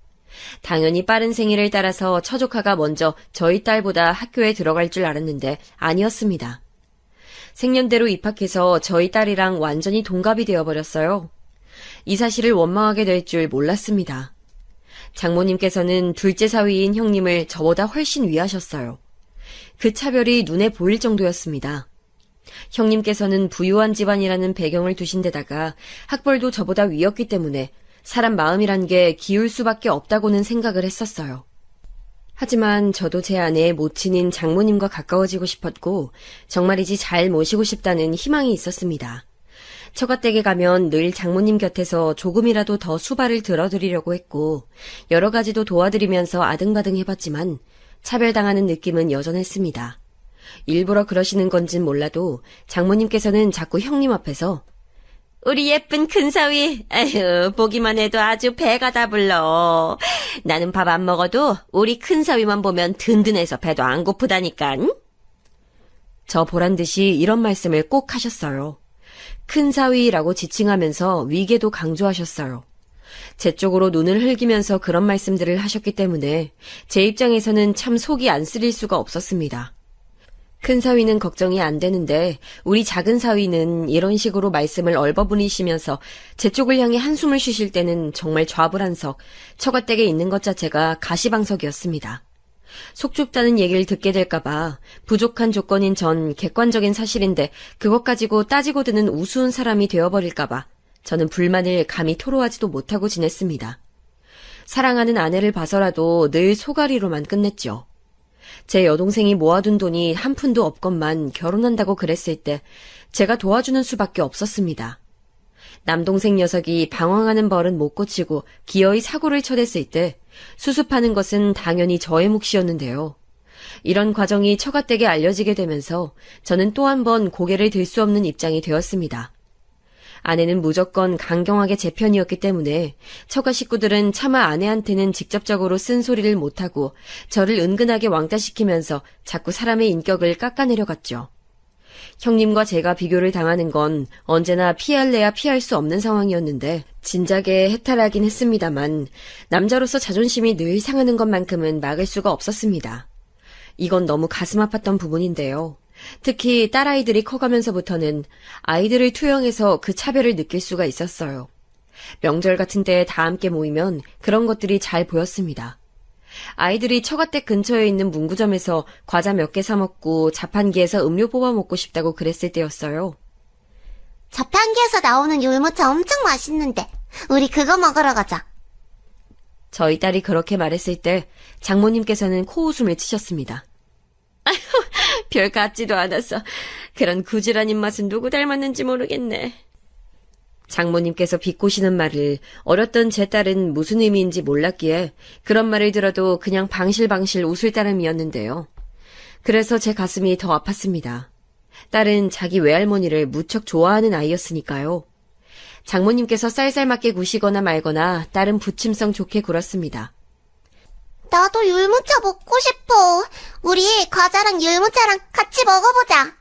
당연히 빠른 생일을 따라서 처조카가 먼저 저희 딸보다 학교에 들어갈 줄 알았는데 아니었습니다. 생년대로 입학해서 저희 딸이랑 완전히 동갑이 되어버렸어요. 이 사실을 원망하게 될 줄 몰랐습니다. 장모님께서는 둘째 사위인 형님을 저보다 훨씬 위하셨어요. 그 차별이 눈에 보일 정도였습니다. 형님께서는 부유한 집안이라는 배경을 두신 데다가 학벌도 저보다 위였기 때문에 사람 마음이란 게 기울 수밖에 없다고는 생각을 했었어요. 하지만 저도 제 아내의 모친인 장모님과 가까워지고 싶었고 정말이지 잘 모시고 싶다는 희망이 있었습니다. 처가댁에 가면 늘 장모님 곁에서 조금이라도 더 수발을 들어드리려고 했고 여러 가지도 도와드리면서 아등바등 해봤지만 차별당하는 느낌은 여전했습니다. 일부러 그러시는 건진 몰라도 장모님께서는 자꾸 형님 앞에서 우리 예쁜 큰사위, 아휴, 보기만 해도 아주 배가 다 불러. 나는 밥 안 먹어도 우리 큰사위만 보면 든든해서 배도 안 고프다니깐. 저 보란듯이 이런 말씀을 꼭 하셨어요. 큰사위라고 지칭하면서 위계도 강조하셨어요. 제 쪽으로 눈을 흘기면서 그런 말씀들을 하셨기 때문에 제 입장에서는 참 속이 안 쓰릴 수가 없었습니다. 큰 사위는 걱정이 안 되는데 우리 작은 사위는 이런 식으로 말씀을 얼버무리시면서 제 쪽을 향해 한숨을 쉬실 때는 정말 좌불안석, 처가댁에 있는 것 자체가 가시방석이었습니다. 속 좁다는 얘기를 듣게 될까봐 부족한 조건인 전 객관적인 사실인데 그것 가지고 따지고 드는 우스운 사람이 되어버릴까봐 저는 불만을 감히 토로하지도 못하고 지냈습니다. 사랑하는 아내를 봐서라도 늘 소가리로만 끝냈죠. 제 여동생이 모아둔 돈이 한 푼도 없건만 결혼한다고 그랬을 때 제가 도와주는 수밖에 없었습니다. 남동생 녀석이 방황하는 벌은 못 고치고 기어이 사고를 쳐댔을 때 수습하는 것은 당연히 저의 몫이었는데요. 이런 과정이 처가댁에 알려지게 되면서 저는 또 한 번 고개를 들 수 없는 입장이 되었습니다. 아내는 무조건 강경하게 제 편이었기 때문에 처가 식구들은 차마 아내한테는 직접적으로 쓴소리를 못하고 저를 은근하게 왕따시키면서 자꾸 사람의 인격을 깎아내려갔죠. 형님과 제가 비교를 당하는 건 언제나 피할래야 피할 수 없는 상황이었는데 진작에 해탈하긴 했습니다만 남자로서 자존심이 늘 상하는 것만큼은 막을 수가 없었습니다. 이건 너무 가슴 아팠던 부분인데요. 특히 딸아이들이 커가면서부터는 아이들을 투영해서 그 차별을 느낄 수가 있었어요. 명절 같은 때에 다 함께 모이면 그런 것들이 잘 보였습니다. 아이들이 처가댁 근처에 있는 문구점에서 과자 몇 개 사 먹고 자판기에서 음료 뽑아 먹고 싶다고 그랬을 때였어요. 자판기에서 나오는 율무차 엄청 맛있는데 우리 그거 먹으러 가자. 저희 딸이 그렇게 말했을 때 장모님께서는 코웃음을 치셨습니다. 아휴, 별 같지도 않았어. 그런 구질한 입맛은 누구 닮았는지 모르겠네. 장모님께서 비꼬시는 말을 어렸던 제 딸은 무슨 의미인지 몰랐기에 그런 말을 들어도 그냥 방실방실 웃을 따름이었는데요. 그래서 제 가슴이 더 아팠습니다. 딸은 자기 외할머니를 무척 좋아하는 아이였으니까요. 장모님께서 쌀쌀맞게 구시거나 말거나 딸은 부침성 좋게 굴었습니다. 나도 율무차 먹고 싶어. 우리 과자랑 율무차랑 같이 먹어보자.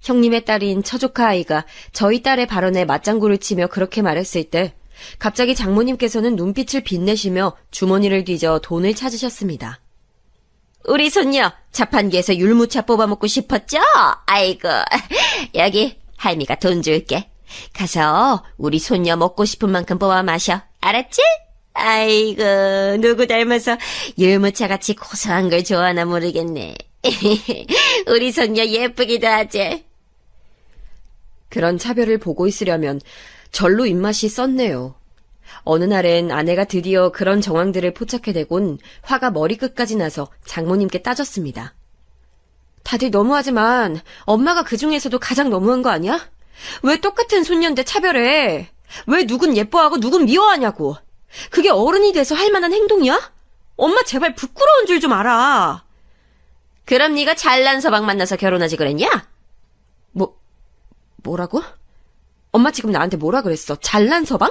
형님의 딸인 처조카 아이가 저희 딸의 발언에 맞장구를 치며 그렇게 말했을 때 갑자기 장모님께서는 눈빛을 빛내시며 주머니를 뒤져 돈을 찾으셨습니다. 우리 손녀 자판기에서 율무차 뽑아 먹고 싶었죠? 아이고, 여기 할미가 돈 줄게. 가서 우리 손녀 먹고 싶은 만큼 뽑아 마셔. 알았지? 아이고, 누구 닮아서 율무차같이 고소한 걸 좋아하나 모르겠네. 우리 손녀 예쁘기도 하지. 그런 차별을 보고 있으려면 절로 입맛이 썼네요. 어느 날엔 아내가 드디어 그런 정황들을 포착해내곤 화가 머리끝까지 나서 장모님께 따졌습니다. 다들 너무하지만 엄마가 그 중에서도 가장 너무한 거 아니야? 왜 똑같은 손녀인데 차별해? 왜 누군 예뻐하고 누군 미워하냐고. 그게 어른이 돼서 할 만한 행동이야? 엄마 제발 부끄러운 줄 좀 알아. 그럼 네가 잘난 서방 만나서 결혼하지 그랬냐? 뭐라고? 엄마 지금 나한테 뭐라 그랬어? 잘난 서방?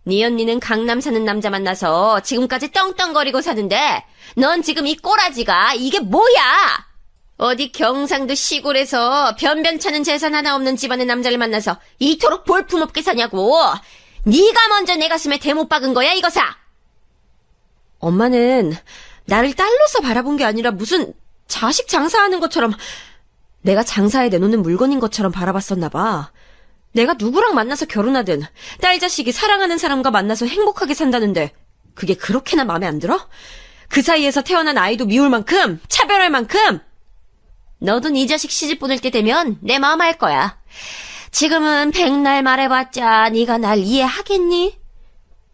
네 언니는 강남 사는 남자 만나서 지금까지 떵떵거리고 사는데 넌 지금 이 꼬라지가 이게 뭐야? 어디 경상도 시골에서 변변찮은 재산 하나 없는 집안의 남자를 만나서 이토록 볼품없게 사냐고. 네가 먼저 내 가슴에 대못 박은 거야 이거사. 엄마는 나를 딸로서 바라본 게 아니라 무슨 자식 장사하는 것처럼, 내가 장사에 내놓는 물건인 것처럼 바라봤었나 봐. 내가 누구랑 만나서 결혼하든 딸 자식이 사랑하는 사람과 만나서 행복하게 산다는데 그게 그렇게나 마음에 안 들어? 그 사이에서 태어난 아이도 미울 만큼, 차별할 만큼. 너도 네 자식 시집 보낼 때 되면 내 마음 알 거야. 지금은 백날 말해봤자 네가 날 이해하겠니?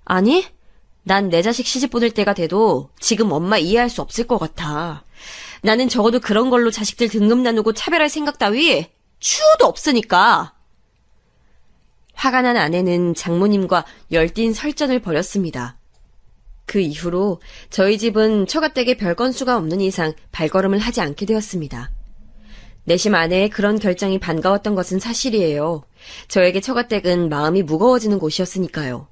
아니, 난 내 자식 시집 보낼 때가 돼도 지금 엄마 이해할 수 없을 것 같아. 나는 적어도 그런 걸로 자식들 등급 나누고 차별할 생각 따위 추호도 없으니까. 화가 난 아내는 장모님과 열띤 설전을 벌였습니다. 그 이후로 저희 집은 처가댁에 별 건수가 없는 이상 발걸음을 하지 않게 되었습니다. 내심 아내의 그런 결정이 반가웠던 것은 사실이에요. 저에게 처가댁은 마음이 무거워지는 곳이었으니까요.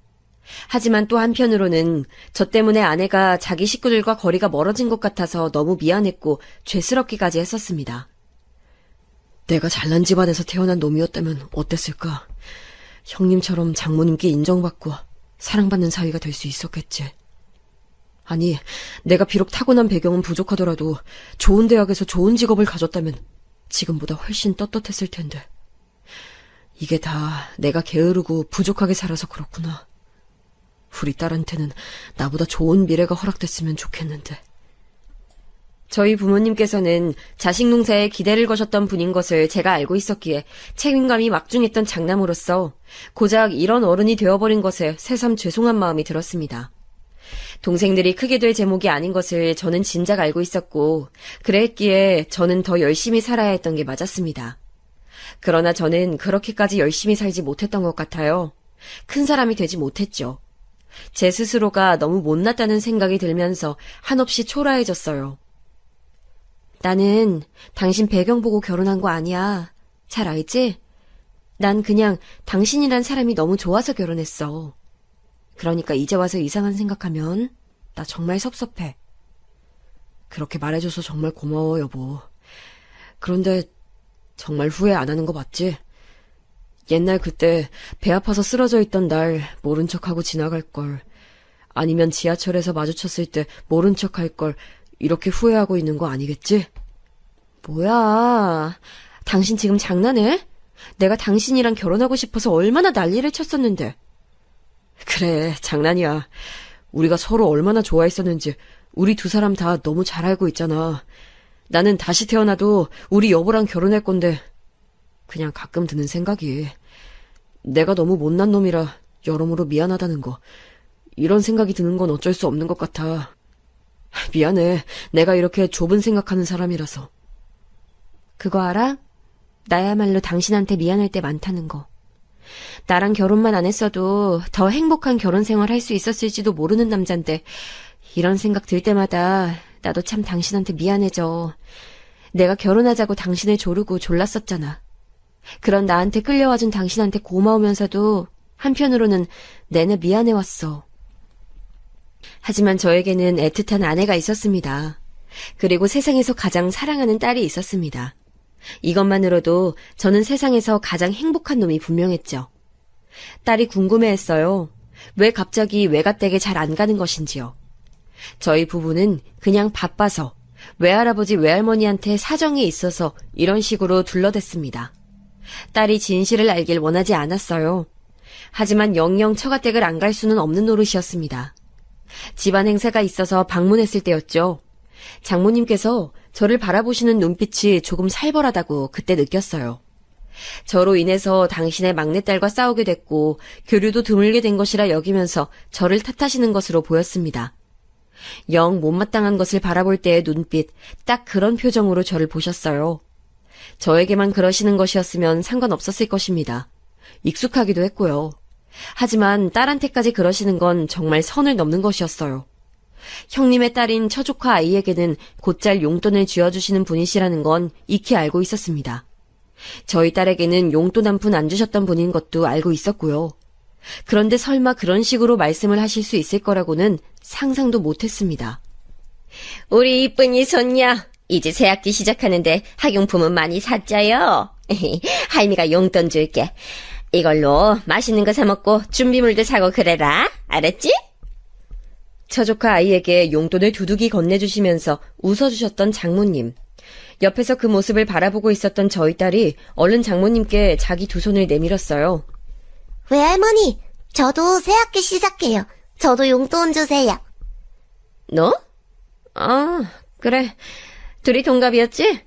하지만 또 한편으로는 저 때문에 아내가 자기 식구들과 거리가 멀어진 것 같아서 너무 미안했고 죄스럽기까지 했었습니다. 내가 잘난 집안에서 태어난 놈이었다면 어땠을까? 형님처럼 장모님께 인정받고 사랑받는 사위가 될 수 있었겠지. 아니, 내가 비록 타고난 배경은 부족하더라도 좋은 대학에서 좋은 직업을 가졌다면 지금보다 훨씬 떳떳했을 텐데. 이게 다 내가 게으르고 부족하게 살아서 그렇구나. 우리 딸한테는 나보다 좋은 미래가 허락됐으면 좋겠는데. 저희 부모님께서는 자식 농사에 기대를 거셨던 분인 것을 제가 알고 있었기에 책임감이 막중했던 장남으로서 고작 이런 어른이 되어버린 것에 새삼 죄송한 마음이 들었습니다. 동생들이 크게 될 제목이 아닌 것을 저는 진작 알고 있었고 그랬기에 저는 더 열심히 살아야 했던 게 맞았습니다. 그러나 저는 그렇게까지 열심히 살지 못했던 것 같아요. 큰 사람이 되지 못했죠. 제 스스로가 너무 못났다는 생각이 들면서 한없이 초라해졌어요. 나는 당신 배경 보고 결혼한 거 아니야. 잘 알지? 난 그냥 당신이란 사람이 너무 좋아서 결혼했어. 그러니까 이제 와서 이상한 생각하면 나 정말 섭섭해. 그렇게 말해줘서 정말 고마워, 여보. 그런데 정말 후회 안 하는 거 맞지? 옛날 그때 배 아파서 쓰러져 있던 날 모른 척하고 지나갈 걸, 아니면 지하철에서 마주쳤을 때 모른 척할 걸 이렇게 후회하고 있는 거 아니겠지? 뭐야, 당신 지금 장난해? 내가 당신이랑 결혼하고 싶어서 얼마나 난리를 쳤었는데. 그래, 장난이야. 우리가 서로 얼마나 좋아했었는지 우리 두 사람 다 너무 잘 알고 있잖아. 나는 다시 태어나도 우리 여보랑 결혼할 건데 그냥 가끔 드는 생각이, 내가 너무 못난 놈이라 여러모로 미안하다는 거, 이런 생각이 드는 건 어쩔 수 없는 것 같아. 미안해. 내가 이렇게 좁은 생각하는 사람이라서. 그거 알아? 나야말로 당신한테 미안할 때 많다는 거. 나랑 결혼만 안 했어도 더 행복한 결혼 생활 할 수 있었을지도 모르는 남잔데 이런 생각 들 때마다 나도 참 당신한테 미안해져. 내가 결혼하자고 당신을 조르고 졸랐었잖아. 그런 나한테 끌려와준 당신한테 고마우면서도 한편으로는 내내 미안해왔어. 하지만 저에게는 애틋한 아내가 있었습니다. 그리고 세상에서 가장 사랑하는 딸이 있었습니다. 이것만으로도 저는 세상에서 가장 행복한 놈이 분명했죠. 딸이 궁금해했어요. 왜 갑자기 외가댁에 잘 안 가는 것인지요. 저희 부부는 그냥 바빠서 외할아버지 외할머니한테 사정이 있어서 이런 식으로 둘러댔습니다. 딸이 진실을 알길 원하지 않았어요. 하지만 영영 처가댁을 안 갈 수는 없는 노릇이었습니다. 집안 행사가 있어서 방문했을 때였죠. 장모님께서 저를 바라보시는 눈빛이 조금 살벌하다고 그때 느꼈어요. 저로 인해서 당신의 막내딸과 싸우게 됐고 교류도 드물게 된 것이라 여기면서 저를 탓하시는 것으로 보였습니다. 영 못마땅한 것을 바라볼 때의 눈빛, 딱 그런 표정으로 저를 보셨어요. 저에게만 그러시는 것이었으면 상관없었을 것입니다. 익숙하기도 했고요. 하지만 딸한테까지 그러시는 건 정말 선을 넘는 것이었어요. 형님의 딸인 처조카 아이에게는 곧잘 용돈을 쥐어주시는 분이시라는 건 익히 알고 있었습니다. 저희 딸에게는 용돈 한 푼 안 주셨던 분인 것도 알고 있었고요. 그런데 설마 그런 식으로 말씀을 하실 수 있을 거라고는 상상도 못했습니다. 우리 이쁜이 손녀, 이제 새학기 시작하는데 학용품은 많이 샀자요. 할미가 용돈 줄게. 이걸로 맛있는 거 사 먹고 준비물도 사고 그래라. 알았지? 처조카 아이에게 용돈을 두둑이 건네주시면서 웃어주셨던 장모님. 옆에서 그 모습을 바라보고 있었던 저희 딸이 얼른 장모님께 자기 두 손을 내밀었어요. 외할머니, 저도 새학기 시작해요. 저도 용돈 주세요. 너? 그래. 둘이 동갑이었지?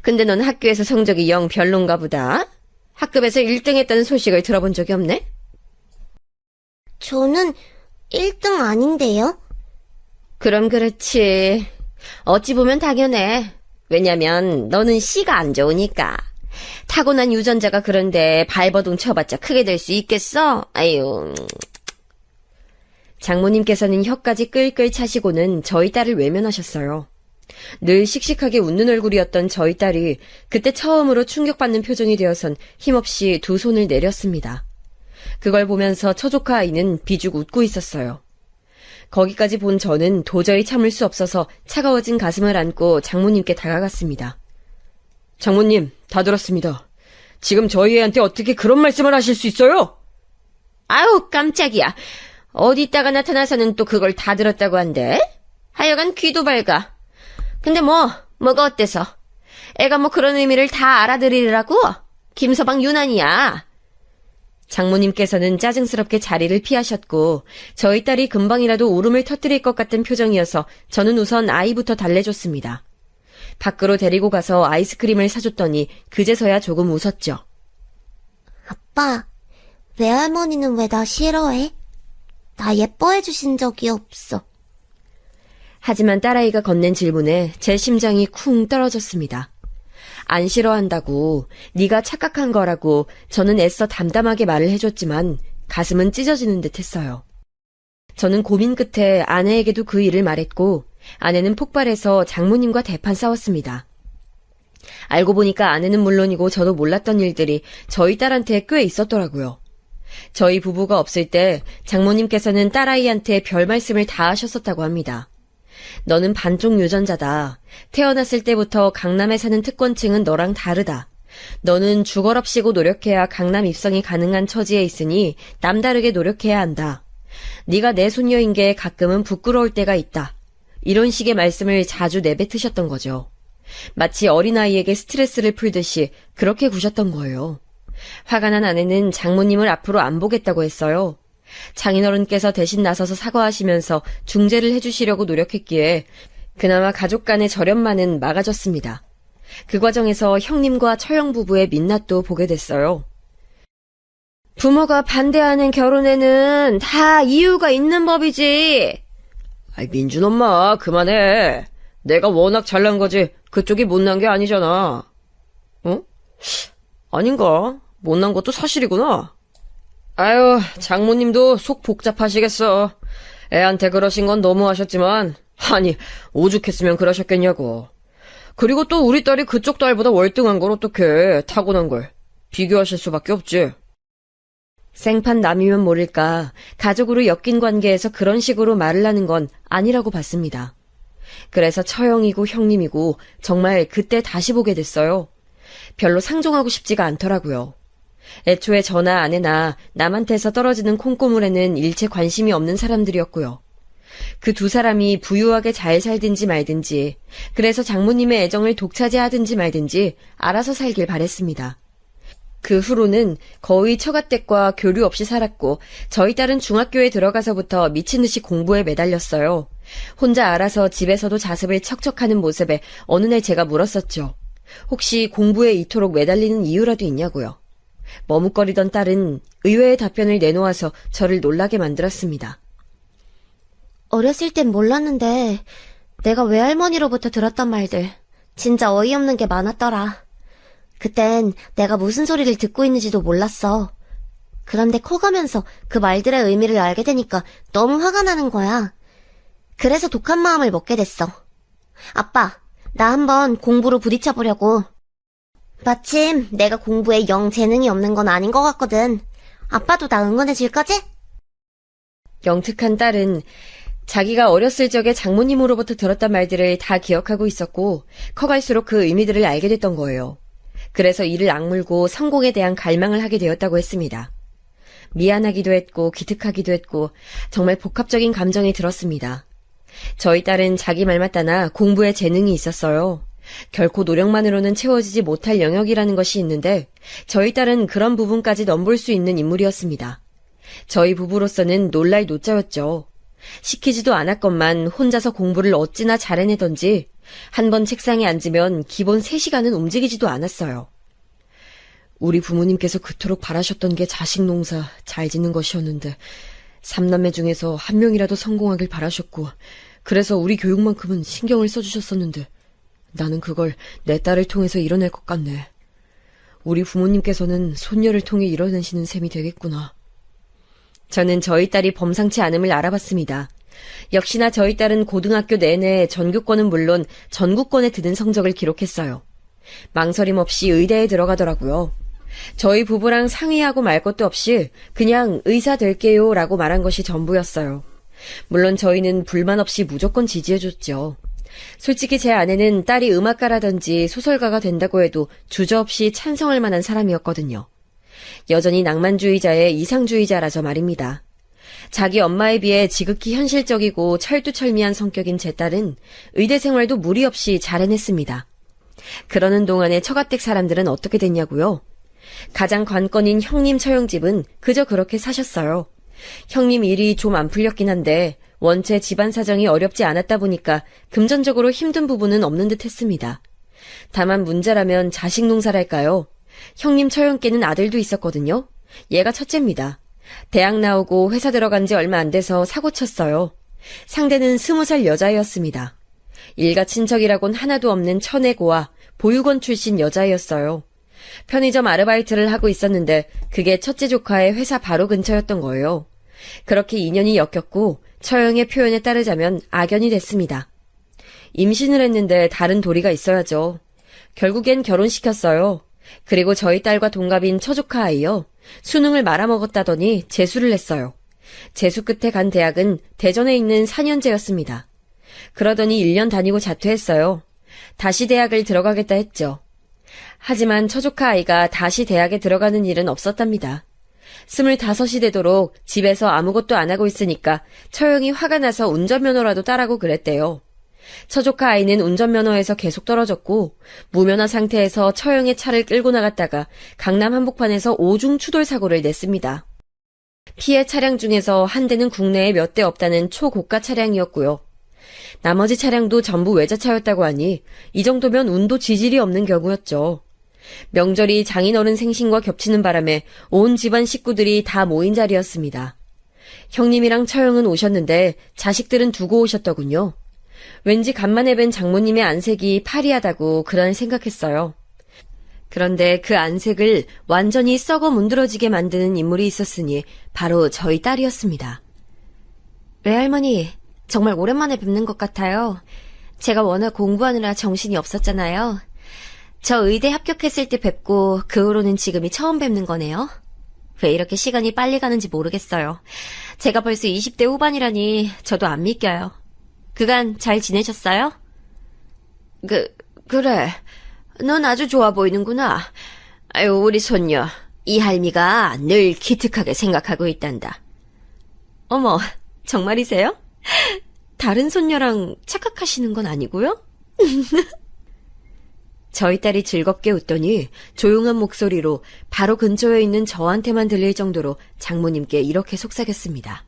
근데 넌 학교에서 성적이 영 별론가 보다. 학급에서 1등 했다는 소식을 들어본 적이 없네? 저는 1등 아닌데요? 그럼 그렇지. 어찌 보면 당연해. 왜냐면 너는 씨가 안 좋으니까. 타고난 유전자가 그런데 발버둥 쳐봤자 크게 될 수 있겠어? 아유. 장모님께서는 혀까지 끌끌 차시고는 저희 딸을 외면하셨어요. 늘 씩씩하게 웃는 얼굴이었던 저희 딸이 그때 처음으로 충격받는 표정이 되어선 힘없이 두 손을 내렸습니다. 그걸 보면서 처조카 아이는 비죽 웃고 있었어요. 거기까지 본 저는 도저히 참을 수 없어서 차가워진 가슴을 안고 장모님께 다가갔습니다. 장모님, 다 들었습니다. 지금 저희 애한테 어떻게 그런 말씀을 하실 수 있어요? 아우, 깜짝이야. 어디 있다가 나타나서는 또 그걸 다 들었다고 한대? 하여간 귀도 밝아. 근데 뭐가 어때서? 애가 뭐 그런 의미를 다 알아들으라고? 김서방 유난이야. 장모님께서는 짜증스럽게 자리를 피하셨고 저희 딸이 금방이라도 울음을 터뜨릴 것 같은 표정이어서 저는 우선 아이부터 달래줬습니다. 밖으로 데리고 가서 아이스크림을 사줬더니 그제서야 조금 웃었죠. 아빠, 외할머니는 왜 나 싫어해? 나 예뻐해 주신 적이 없어. 하지만 딸아이가 건넨 질문에 제 심장이 쿵 떨어졌습니다. 안 싫어한다고, 네가 착각한 거라고 저는 애써 담담하게 말을 해줬지만 가슴은 찢어지는 듯 했어요. 저는 고민 끝에 아내에게도 그 일을 말했고 아내는 폭발해서 장모님과 대판 싸웠습니다. 알고 보니까 아내는 물론이고 저도 몰랐던 일들이 저희 딸한테 꽤 있었더라고요. 저희 부부가 없을 때 장모님께서는 딸아이한테 별 말씀을 다 하셨었다고 합니다. 너는 반쪽 유전자다. 태어났을 때부터 강남에 사는 특권층은 너랑 다르다. 너는 죽어럽시고 노력해야 강남 입성이 가능한 처지에 있으니 남다르게 노력해야 한다. 네가 내 손녀인 게 가끔은 부끄러울 때가 있다. 이런 식의 말씀을 자주 내뱉으셨던 거죠. 마치 어린아이에게 스트레스를 풀듯이 그렇게 구셨던 거예요. 화가 난 아내는 장모님을 앞으로 안 보겠다고 했어요. 장인어른께서 대신 나서서 사과하시면서 중재를 해주시려고 노력했기에 그나마 가족 간의 절연만은 막아졌습니다. 그 과정에서 형님과 처형 부부의 민낯도 보게 됐어요. 부모가 반대하는 결혼에는 다 이유가 있는 법이지. 민준 엄마, 그만해. 내가 워낙 잘난 거지 그쪽이 못난 게 아니잖아. 어? 아닌가? 못난 것도 사실이구나. 아유, 장모님도 속 복잡하시겠어. 애한테 그러신 건 너무하셨지만, 아니, 오죽했으면 그러셨겠냐고. 그리고 또 우리 딸이 그쪽 딸보다 월등한 걸 어떡해, 타고난 걸. 비교하실 수밖에 없지. 생판 남이면 모를까 가족으로 엮인 관계에서 그런 식으로 말을 하는 건 아니라고 봤습니다. 그래서 처형이고 형님이고 정말 그때 다시 보게 됐어요. 별로 상종하고 싶지가 않더라고요. 애초에 저나 아내나 남한테서 떨어지는 콩고물에는 일체 관심이 없는 사람들이었고요. 그 두 사람이 부유하게 잘 살든지 말든지, 그래서 장모님의 애정을 독차지하든지 말든지 알아서 살길 바랬습니다. 그 후로는 거의 처가댁과 교류 없이 살았고, 저희 딸은 중학교에 들어가서부터 미친 듯이 공부에 매달렸어요. 혼자 알아서 집에서도 자습을 척척하는 모습에 어느 날 제가 물었었죠. 혹시 공부에 이토록 매달리는 이유라도 있냐고요. 머뭇거리던 딸은 의외의 답변을 내놓아서 저를 놀라게 만들었습니다. 어렸을 땐 몰랐는데 내가 외할머니로부터 들었던 말들 진짜 어이없는 게 많았더라. 그땐 내가 무슨 소리를 듣고 있는지도 몰랐어. 그런데 커가면서 그 말들의 의미를 알게 되니까 너무 화가 나는 거야. 그래서 독한 마음을 먹게 됐어. 아빠, 나 한번 공부로 부딪혀 보려고. 마침 내가 공부에 영 재능이 없는 건 아닌 것 같거든. 아빠도 나 응원해 줄 거지? 영특한 딸은 자기가 어렸을 적에 장모님으로부터 들었던 말들을 다 기억하고 있었고 커갈수록 그 의미들을 알게 됐던 거예요. 그래서 이를 악물고 성공에 대한 갈망을 하게 되었다고 했습니다. 미안하기도 했고 기특하기도 했고 정말 복합적인 감정이 들었습니다. 저희 딸은 자기 말 맞다나 공부에 재능이 있었어요. 결코 노력만으로는 채워지지 못할 영역이라는 것이 있는데 저희 딸은 그런 부분까지 넘볼 수 있는 인물이었습니다. 저희 부부로서는 놀랄 노자였죠. 시키지도 않았건만 혼자서 공부를 어찌나 잘해내던지 한 번 책상에 앉으면 기본 3시간은 움직이지도 않았어요. 우리 부모님께서 그토록 바라셨던 게 자식 농사 잘 짓는 것이었는데 3남매 중에서 한 명이라도 성공하길 바라셨고 그래서 우리 교육만큼은 신경을 써주셨었는데 나는 그걸 내 딸을 통해서 이뤄낼 것 같네. 우리 부모님께서는 손녀를 통해 이뤄내시는 셈이 되겠구나. 저는 저희 딸이 범상치 않음을 알아봤습니다. 역시나 저희 딸은 고등학교 내내 전교권은 물론 전국권에 드는 성적을 기록했어요. 망설임 없이 의대에 들어가더라고요. 저희 부부랑 상의하고 말 것도 없이 그냥 의사 될게요 라고 말한 것이 전부였어요. 물론 저희는 불만 없이 무조건 지지해줬죠. 솔직히 제 아내는 딸이 음악가라든지 소설가가 된다고 해도 주저없이 찬성할 만한 사람이었거든요. 여전히 낭만주의자의 이상주의자라서 말입니다. 자기 엄마에 비해 지극히 현실적이고 철두철미한 성격인 제 딸은 의대 생활도 무리 없이 잘 해냈습니다. 그러는 동안에 처가댁 사람들은 어떻게 됐냐고요? 가장 관건인 형님 처형집은 그저 그렇게 사셨어요. 형님 일이 좀 안 풀렸긴 한데 원체 집안 사정이 어렵지 않았다 보니까 금전적으로 힘든 부분은 없는 듯 했습니다. 다만 문제라면 자식 농사랄까요? 형님 처형께는 아들도 있었거든요. 얘가 첫째입니다. 대학 나오고 회사 들어간 지 얼마 안 돼서 사고 쳤어요. 상대는 20살 여자애였습니다. 일가 친척이라곤 하나도 없는 천혜고와 보육원 출신 여자애였어요. 편의점 아르바이트를 하고 있었는데 그게 첫째 조카의 회사 바로 근처였던 거예요. 그렇게 인연이 엮였고 처형의 표현에 따르자면 악연이 됐습니다. 임신을 했는데 다른 도리가 있어야죠. 결국엔 결혼시켰어요. 그리고 저희 딸과 동갑인 처조카 아이요. 수능을 말아먹었다더니 재수를 했어요. 재수 끝에 간 대학은 대전에 있는 4년제였습니다. 그러더니 1년 다니고 자퇴했어요. 다시 대학을 들어가겠다 했죠. 하지만 처조카 아이가 다시 대학에 들어가는 일은 없었답니다. 25이 되도록 집에서 아무것도 안 하고 있으니까 처형이 화가 나서 운전면허라도 따라고 그랬대요. 처조카 아이는 운전면허에서 계속 떨어졌고 무면허 상태에서 처형의 차를 끌고 나갔다가 강남 한복판에서 오중 추돌 사고를 냈습니다. 피해 차량 중에서 한 대는 국내에 몇 대 없다는 초고가 차량이었고요. 나머지 차량도 전부 외제차였다고 하니 이 정도면 운도 지질이 없는 경우였죠. 명절이 장인어른 생신과 겹치는 바람에 온 집안 식구들이 다 모인 자리였습니다. 형님이랑 처형은 오셨는데 자식들은 두고 오셨더군요. 왠지 간만에 뵌 장모님의 안색이 파리하다고 그날 생각했어요. 그런데 그 안색을 완전히 썩어 문드러지게 만드는 인물이 있었으니 바로 저희 딸이었습니다. 외할머니, 정말 오랜만에 뵙는 것 같아요. 제가 워낙 공부하느라 정신이 없었잖아요. 저 의대 합격했을 때 뵙고 그 후로는 지금이 처음 뵙는 거네요. 왜 이렇게 시간이 빨리 가는지 모르겠어요. 제가 벌써 20대 후반이라니 저도 안 믿겨요. 그간 잘 지내셨어요? 그래. 넌 아주 좋아 보이는구나. 아유, 우리 손녀. 이 할미가 늘 기특하게 생각하고 있단다. 어머, 정말이세요? 다른 손녀랑 착각하시는 건 아니고요? 저희 딸이 즐겁게 웃더니 조용한 목소리로 바로 근처에 있는 저한테만 들릴 정도로 장모님께 이렇게 속삭였습니다.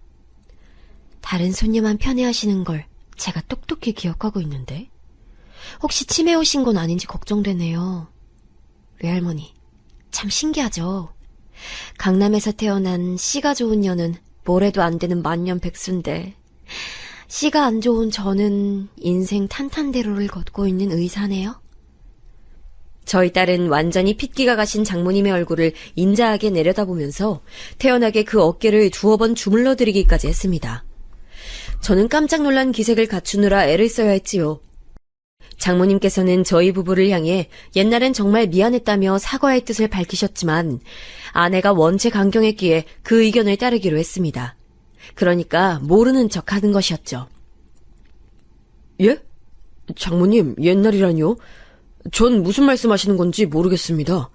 다른 손녀만 편애하시는 걸 제가 똑똑히 기억하고 있는데 혹시 치매 오신 건 아닌지 걱정되네요. 외할머니, 참 신기하죠? 강남에서 태어난 씨가 좋은 년은 뭘 해도 안 되는 만년백수인데 씨가 안 좋은 저는 인생 탄탄대로를 걷고 있는 의사네요. 저희 딸은 완전히 핏기가 가신 장모님의 얼굴을 인자하게 내려다보면서 태연하게 그 어깨를 두어 번 주물러 드리기까지 했습니다. 저는 깜짝 놀란 기색을 갖추느라 애를 써야 했지요. 장모님께서는 저희 부부를 향해 옛날엔 정말 미안했다며 사과의 뜻을 밝히셨지만 아내가 원체 강경했기에 그 의견을 따르기로 했습니다. 그러니까 모르는 척 하는 것이었죠. 예? 장모님, 옛날이라뇨? 전 무슨 말씀하시는 건지 모르겠습니다.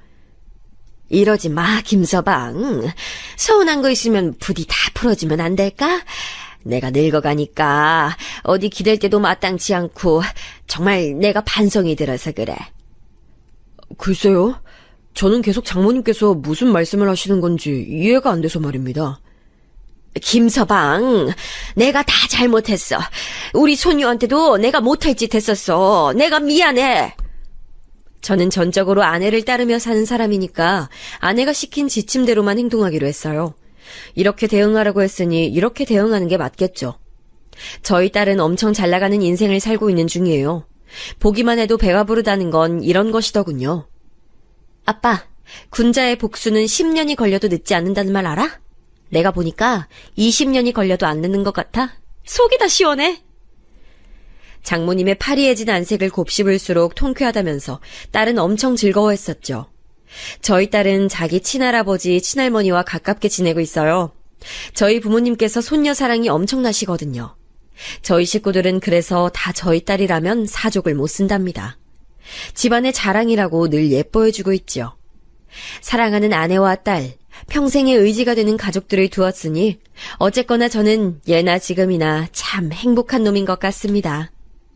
이러지 마, 김서방. 서운한 거 있으면 부디 다 풀어주면 안 될까? 내가 늙어가니까 어디 기댈 때도 마땅치 않고 정말 내가 반성이 들어서 그래. 글쎄요. 저는 계속 장모님께서 무슨 말씀을 하시는 건지 이해가 안 돼서 말입니다. 김서방, 내가 다 잘못했어. 우리 손녀한테도 내가 못할 짓 했었어. 내가 미안해. 저는 전적으로 아내를 따르며 사는 사람이니까 아내가 시킨 지침대로만 행동하기로 했어요. 이렇게 대응하라고 했으니 이렇게 대응하는 게 맞겠죠. 저희 딸은 엄청 잘 나가는 인생을 살고 있는 중이에요. 보기만 해도 배가 부르다는 건 이런 것이더군요. 아빠, 군자의 복수는 10년이 걸려도 늦지 않는다는 말 알아? 내가 보니까 20년이 걸려도 안 늦는 것 같아. 속이 다 시원해. 장모님의 파리해진 안색을 곱씹을수록 통쾌하다면서 딸은 엄청 즐거워했었죠. 저희 딸은 자기 친할아버지, 친할머니와 가깝게 지내고 있어요. 저희 부모님께서 손녀 사랑이 엄청나시거든요. 저희 식구들은 그래서 다 저희 딸이라면 사족을 못 쓴답니다. 집안의 자랑이라고 늘 예뻐해주고 있죠. 사랑하는 아내와 딸, 평생의 의지가 되는 가족들을 두었으니 어쨌거나 저는 예나 지금이나 참 행복한 놈인 것 같습니다.